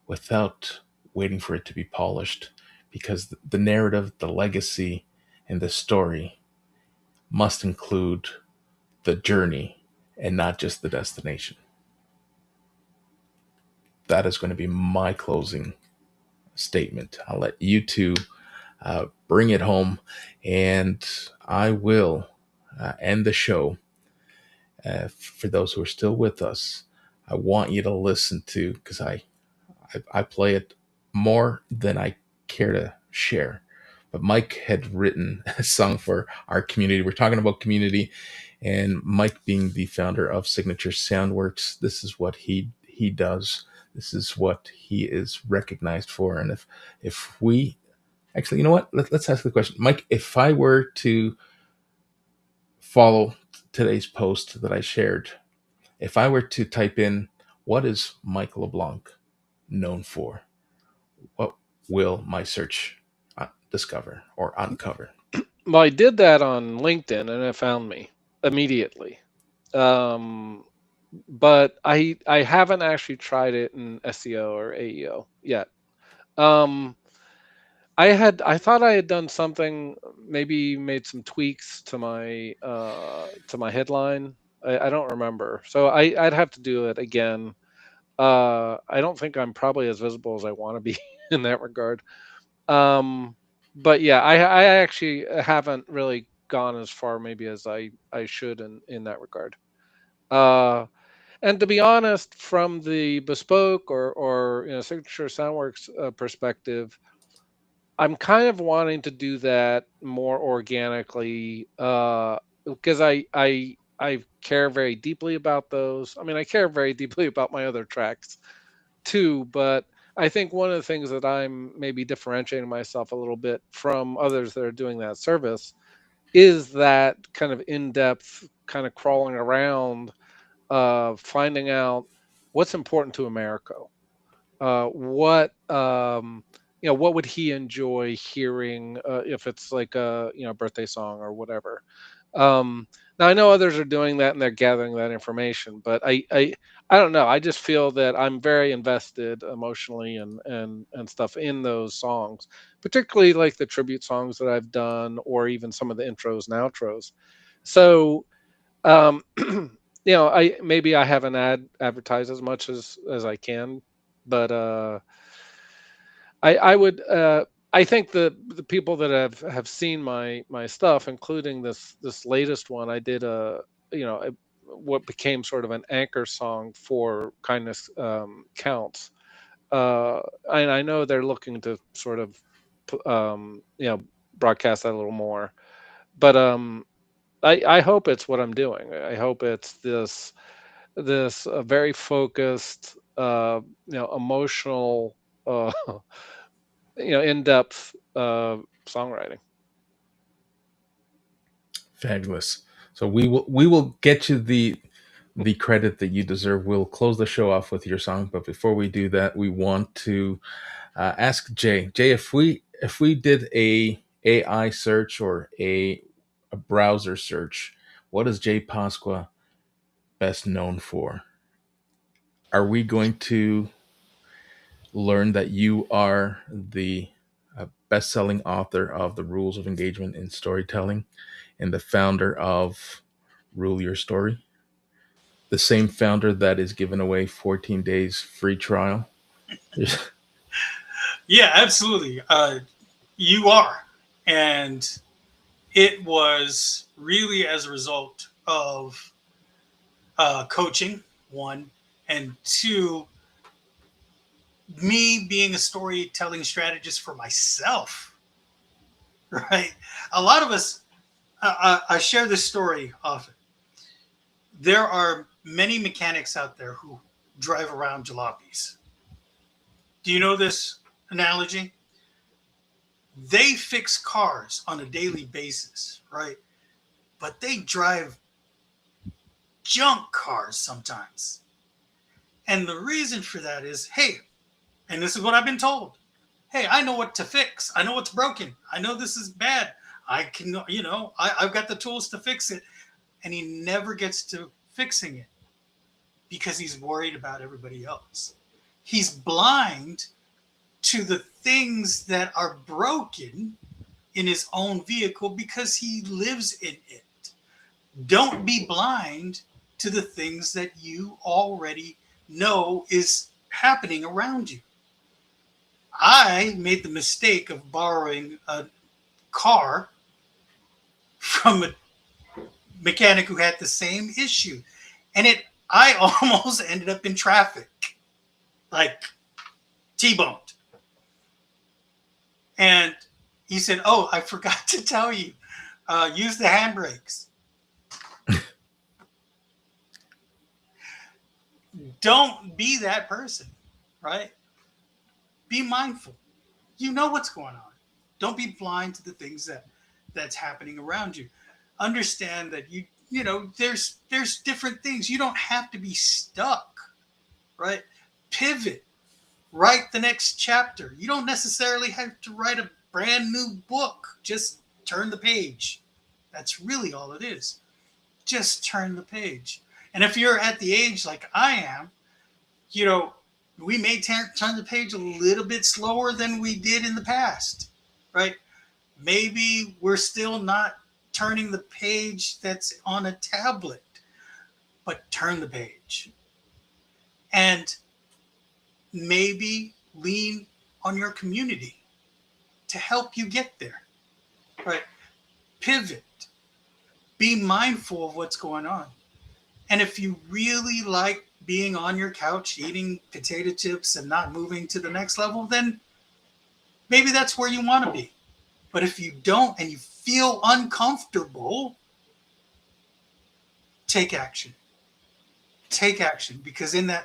without waiting for it to be polished because the narrative, the legacy, and the story must include the journey and not just the destination. That is going to be my closing statement. I'll let you two bring it home, and I will end the show. For those who are still with us, I want you to listen to because I play it more than I care to share. But Mike had written a song for our community. We're talking about community, and Mike, being the founder of Signature Soundworks, this is what he does. This is what he is recognized for. And if we actually, you know what? Let's ask the question, Mike. If I were to follow today's post that I shared, if I were to type in what is Mike LeBlanc known for, what will my search discover or uncover? Well, I did that on LinkedIn and it found me immediately. Um, but I haven't actually tried it in SEO or AEO yet. Um, I thought I had done something, maybe made some tweaks to my headline. I don't remember. So I'd have to do it again. I don't think I'm probably as visible as I want to be in that regard. Um, but yeah, I actually haven't really gone as far maybe as I should in that regard. Uh, and to be honest, from the bespoke or signature soundworks perspective, I'm kind of wanting to do that more organically because I care very deeply about those. I mean, I care very deeply about my other tracks too, but I think one of the things that I'm maybe differentiating myself a little bit from others that are doing that service is that kind of in-depth kind of crawling around, finding out what's important to Americo. What what would he enjoy hearing if it's like a birthday song or whatever. Now I know others are doing that and they're gathering that information, but I don't know. I just feel that I'm very invested emotionally and stuff in those songs, particularly like the tribute songs that I've done, or even some of the intros and outros. So I maybe I haven't advertised as much as I can, but I would. I think the people that have seen my stuff, including this latest one, I did what became sort of an anchor song for Kindness Counts. And I know they're looking to sort of broadcast that a little more. But I hope it's what I'm doing. I hope it's this very focused, emotional, uh, in-depth songwriting. Fabulous. So we will get you the credit that you deserve. We'll close the show off with your song, but before we do that, we want to ask Jay. Jay, if we did a AI search or a browser search, what is Jay Pasqua best known for? Are we going to learn that you are the best-selling author of The Rules of Engagement in Storytelling and the founder of Rule Your Story? The same founder that is giving away 14 days free trial. Yeah, absolutely. You are. And it was really as a result of coaching, one, and two, me being a storytelling strategist for myself, right? A lot of us, I share this story often. There are many mechanics out there who drive around jalopies. Do you know this analogy? They fix cars on a daily basis, right? But they drive junk cars sometimes. And the reason for that is, hey, and this is what I've been told. Hey, I know what to fix. I know what's broken. I know this is bad. I can, I've got the tools to fix it. And he never gets to fixing it because he's worried about everybody else. He's blind to the things that are broken in his own vehicle because he lives in it. Don't be blind to the things that you already know is happening around you. I made the mistake of borrowing a car from a mechanic who had the same issue. And I almost ended up in traffic, like T-boned. And he said, "Oh, I forgot to tell you, use the handbrakes." Don't be that person, right? Be mindful. You know what's going on. Don't be blind to the things that's happening around you. Understand that there's different things. You don't have to be stuck, right? Pivot. Write the next chapter. You don't necessarily have to write a brand new book. Just turn the page. That's really all it is. Just turn the page. And if you're at the age like I am, we may turn the page a little bit slower than we did in the past, right? Maybe we're still not turning the page that's on a tablet, but turn the page. And maybe lean on your community to help you get there, right? Pivot. Be mindful of what's going on. And if you really like being on your couch eating potato chips and not moving to the next level, then maybe that's where you want to be. But if you don't and you feel uncomfortable, take action. Take action, because in that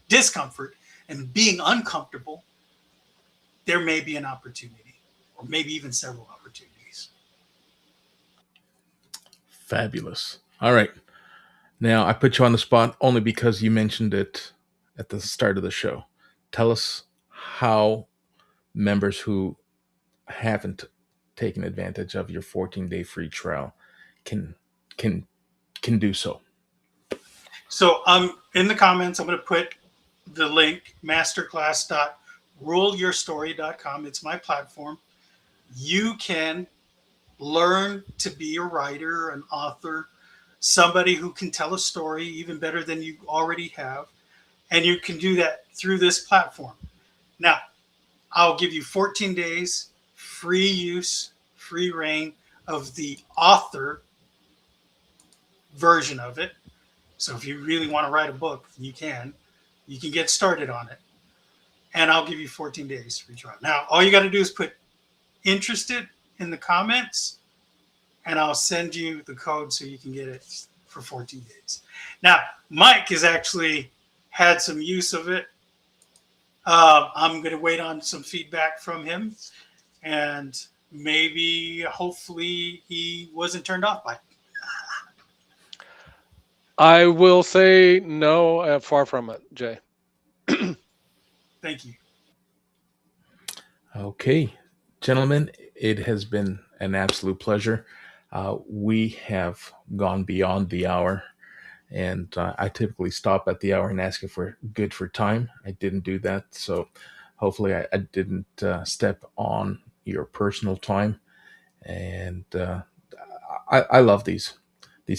discomfort and being uncomfortable, there may be an opportunity, or maybe even several opportunities. Fabulous. All right. Now, I put you on the spot only because you mentioned it at the start of the show. Tell us how members who haven't taken advantage of your 14-day free trial can can can do so. So in the comments, I'm going to put the link, masterclass.ruleyourstory.com. It's my platform. You can learn to be a writer, an author, somebody who can tell a story even better than you already have. And you can do that through this platform. Now, I'll give you 14 days, free use, free reign of the author version of it. So if you really want to write a book, you can. You can get started on it. And I'll give you 14 days free trial. Now, all you got to do is put interested in the comments, and I'll send you the code so you can get it for 14 days. Now, Mike has actually had some use of it. I'm going to wait on some feedback from him, and maybe, hopefully, he wasn't turned off by it. I will say no, far from it, Jay. Thank you. Okay, gentlemen, it has been an absolute pleasure. We have gone beyond the hour, and I typically stop at the hour and ask if we're good for time. I didn't do that, so hopefully I didn't step on your personal time. And I love these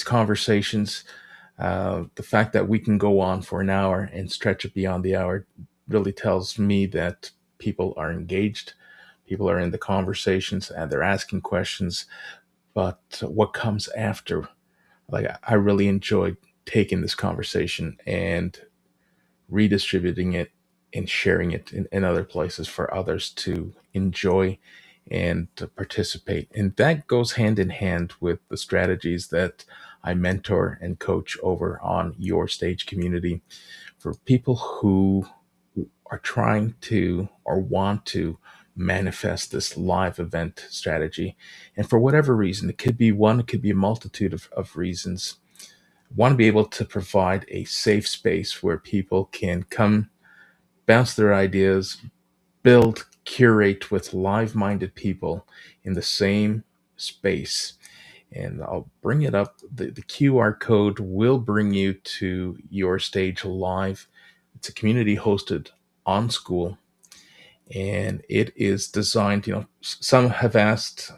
conversations. The fact that we can go on for an hour and stretch it beyond the hour really tells me that people are engaged, people are in the conversations, and they're asking questions. But what comes after, like, I really enjoyed taking this conversation and redistributing it and sharing it in other places for others to enjoy and to participate. And that goes hand in hand with the strategies that I mentor and coach over on Your Stage Community for people who are trying to or want to manifest this live event strategy. And for whatever reason, it could be one, it could be a multitude of reasons. Want to be able to provide a safe space where people can come, bounce their ideas, build, curate with live minded people in the same space. And I'll bring it up. The QR code will bring you to Your Stage Live. It's a community hosted on school, and it is designed, some have asked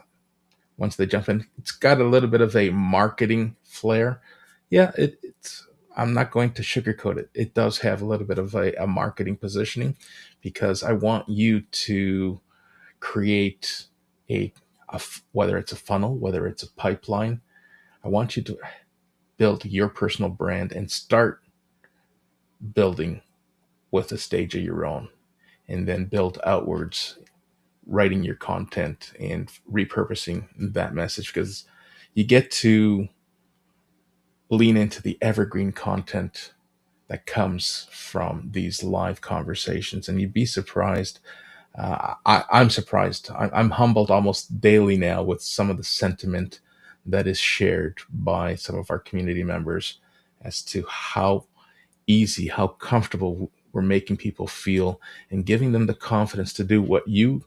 once they jump in, it's got a little bit of a marketing flair. Yeah, it's, I'm not going to sugarcoat it. It does have a little bit of a marketing positioning because I want you to create whether it's a funnel, whether it's a pipeline. I want you to build your personal brand and start building with a stage of your own, and then build outwards, writing your content and repurposing that message, because you get to lean into the evergreen content that comes from these live conversations. And you'd be surprised. I'm surprised. I'm humbled almost daily now with some of the sentiment that is shared by some of our community members as to how easy, how comfortable we're making people feel and giving them the confidence to do what you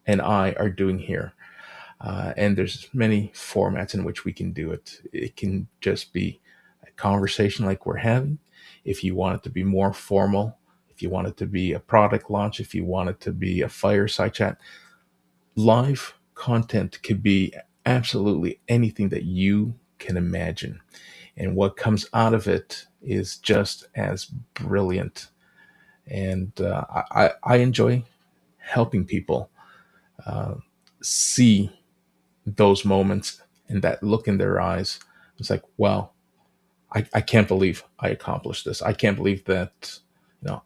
and I are doing here. And there's many formats in which we can do it. It can just be a conversation like we're having. If you want it to be more formal, if you want it to be a product launch, if you want it to be a fireside chat, live content could be absolutely anything that you can imagine. And what comes out of it is just as brilliant. And I enjoy helping people see those moments and that look in their eyes. It's like, wow, I can't believe I accomplished this. I can't believe that,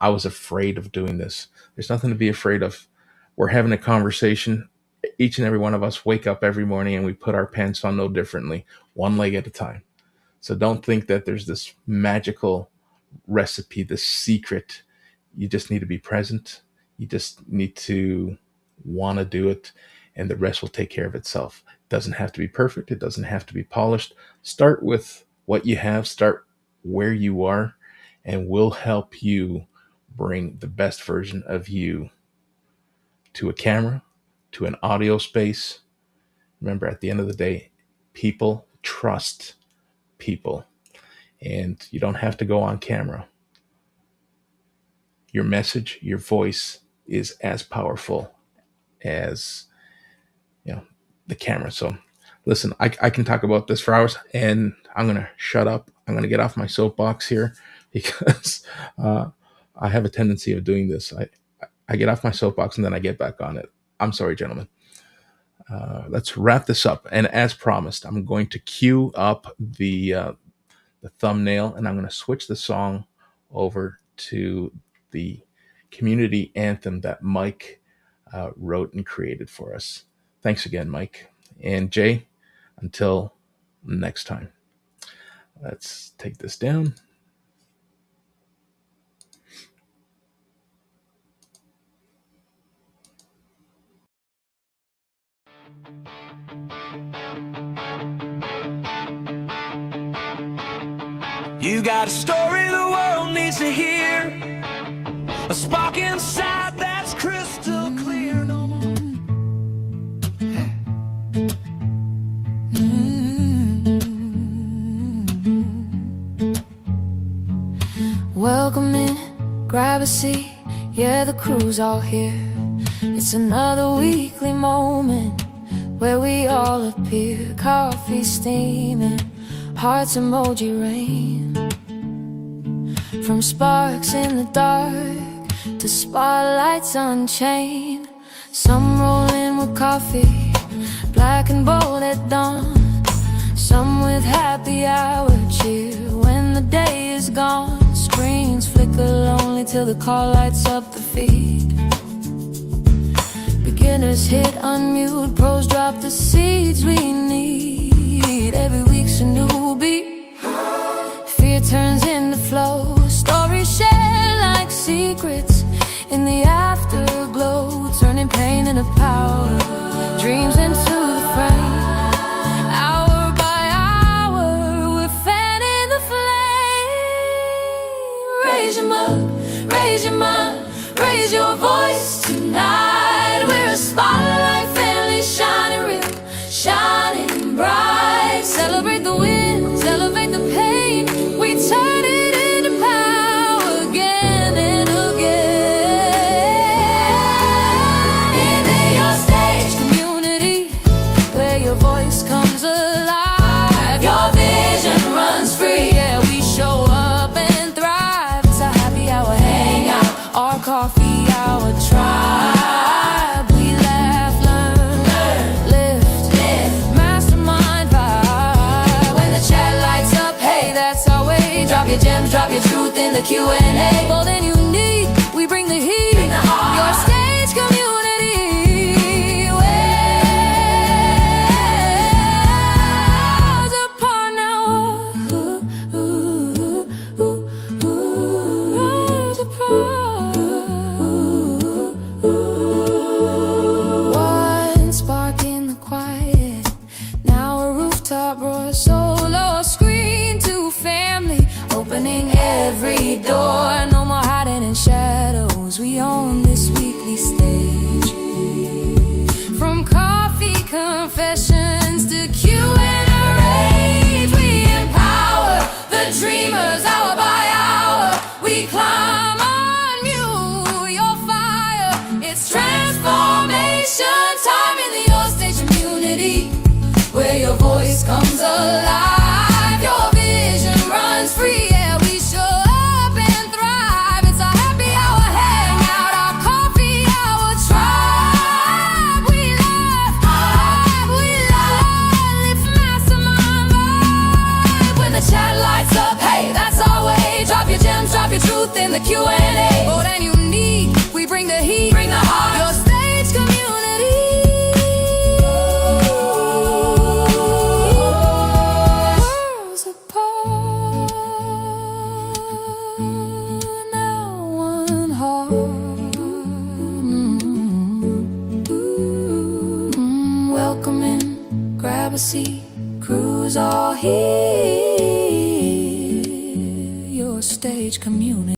I was afraid of doing this. There's nothing to be afraid of. We're having a conversation. Each and every one of us wake up every morning and we put our pants on no differently, one leg at a time. So don't think that there's this magical recipe, this secret. You just need to be present. You just need to want to do it, and the rest will take care of itself. It doesn't have to be perfect. It doesn't have to be polished. Start with what you have, start where you are, and we'll help you bring the best version of you to a camera, to an audio space. Remember, at the end of the day, people trust people, and you don't have to go on camera. Your message, your voice is as powerful as the camera. So listen, I can talk about this for hours, and I'm gonna shut up. I'm gonna get off my soapbox here because I have a tendency of doing this. I get off my soapbox and then I get back on it. I'm sorry, gentlemen. Let's wrap this up. And as promised, I'm going to cue up the thumbnail, and I'm going to switch the song over to the community anthem that Mike wrote and created for us. Thanks again, Mike. And Jay, until next time. Let's take this down. You got a story the world needs to hear, a spark inside that's crystal clear. No more. Welcome in, grab a seat, yeah, the crew's all here. It's another weekly moment where we all appear. Coffee steaming, hearts emoji rain. From sparks in the dark to spotlights unchained. Some roll in with coffee, black and bold at dawn. Some with happy hour cheer when the day is gone. Screens flicker lonely till the call lights up the feed. Beginners hit unmute, pros drop the seeds we need. Every week's a new beat. Fear turns into flow. Stories shared like secrets in the afterglow, turning pain into power, dreams into the frame. Hour by hour, we're fanning the flame. Raise your mug, raise your mind, raise your voice tonight. We're a spotlight family, shining real, shining bright. Celebrate the wins, elevate the pain. We turn it into power again and again. Into your stage community, where your voice comes alive. Your vision runs free, yeah, we show up and thrive. It's a happy hour hangout, our coffee hour tribe. We laugh, learn, lift, mastermind vibe. When the chat lights up, hey, that's our way. Drop your gems, drop your truth in the Q&A. Bold and unique, we bring the heat. Bring the heart. Your stage community. Worlds apart now. Worlds apart. One spark in the quiet, now a rooftop roar. Solo screen to family, opening every door. No more hiding in shadows, we own this weekly stage. From coffee confessions to Q&A, we empower the dreamers hour by hour. We climb on you, your fire. It's transformation time in the your stage community, where your voice comes alive. Your vision runs free, yeah, we show up and thrive. It's a happy hour hangout, our coffee hour tribe. We laugh, lift mastermind vibe. When the chat lights up, hey, that's our way. Drop your gems, drop your truth in the Q&A. Bold and unique, we bring the heat, bring the heart. Your stage community. Worlds apart, now one heart. Welcome in, grab a seat, crew's all here. Your stage community.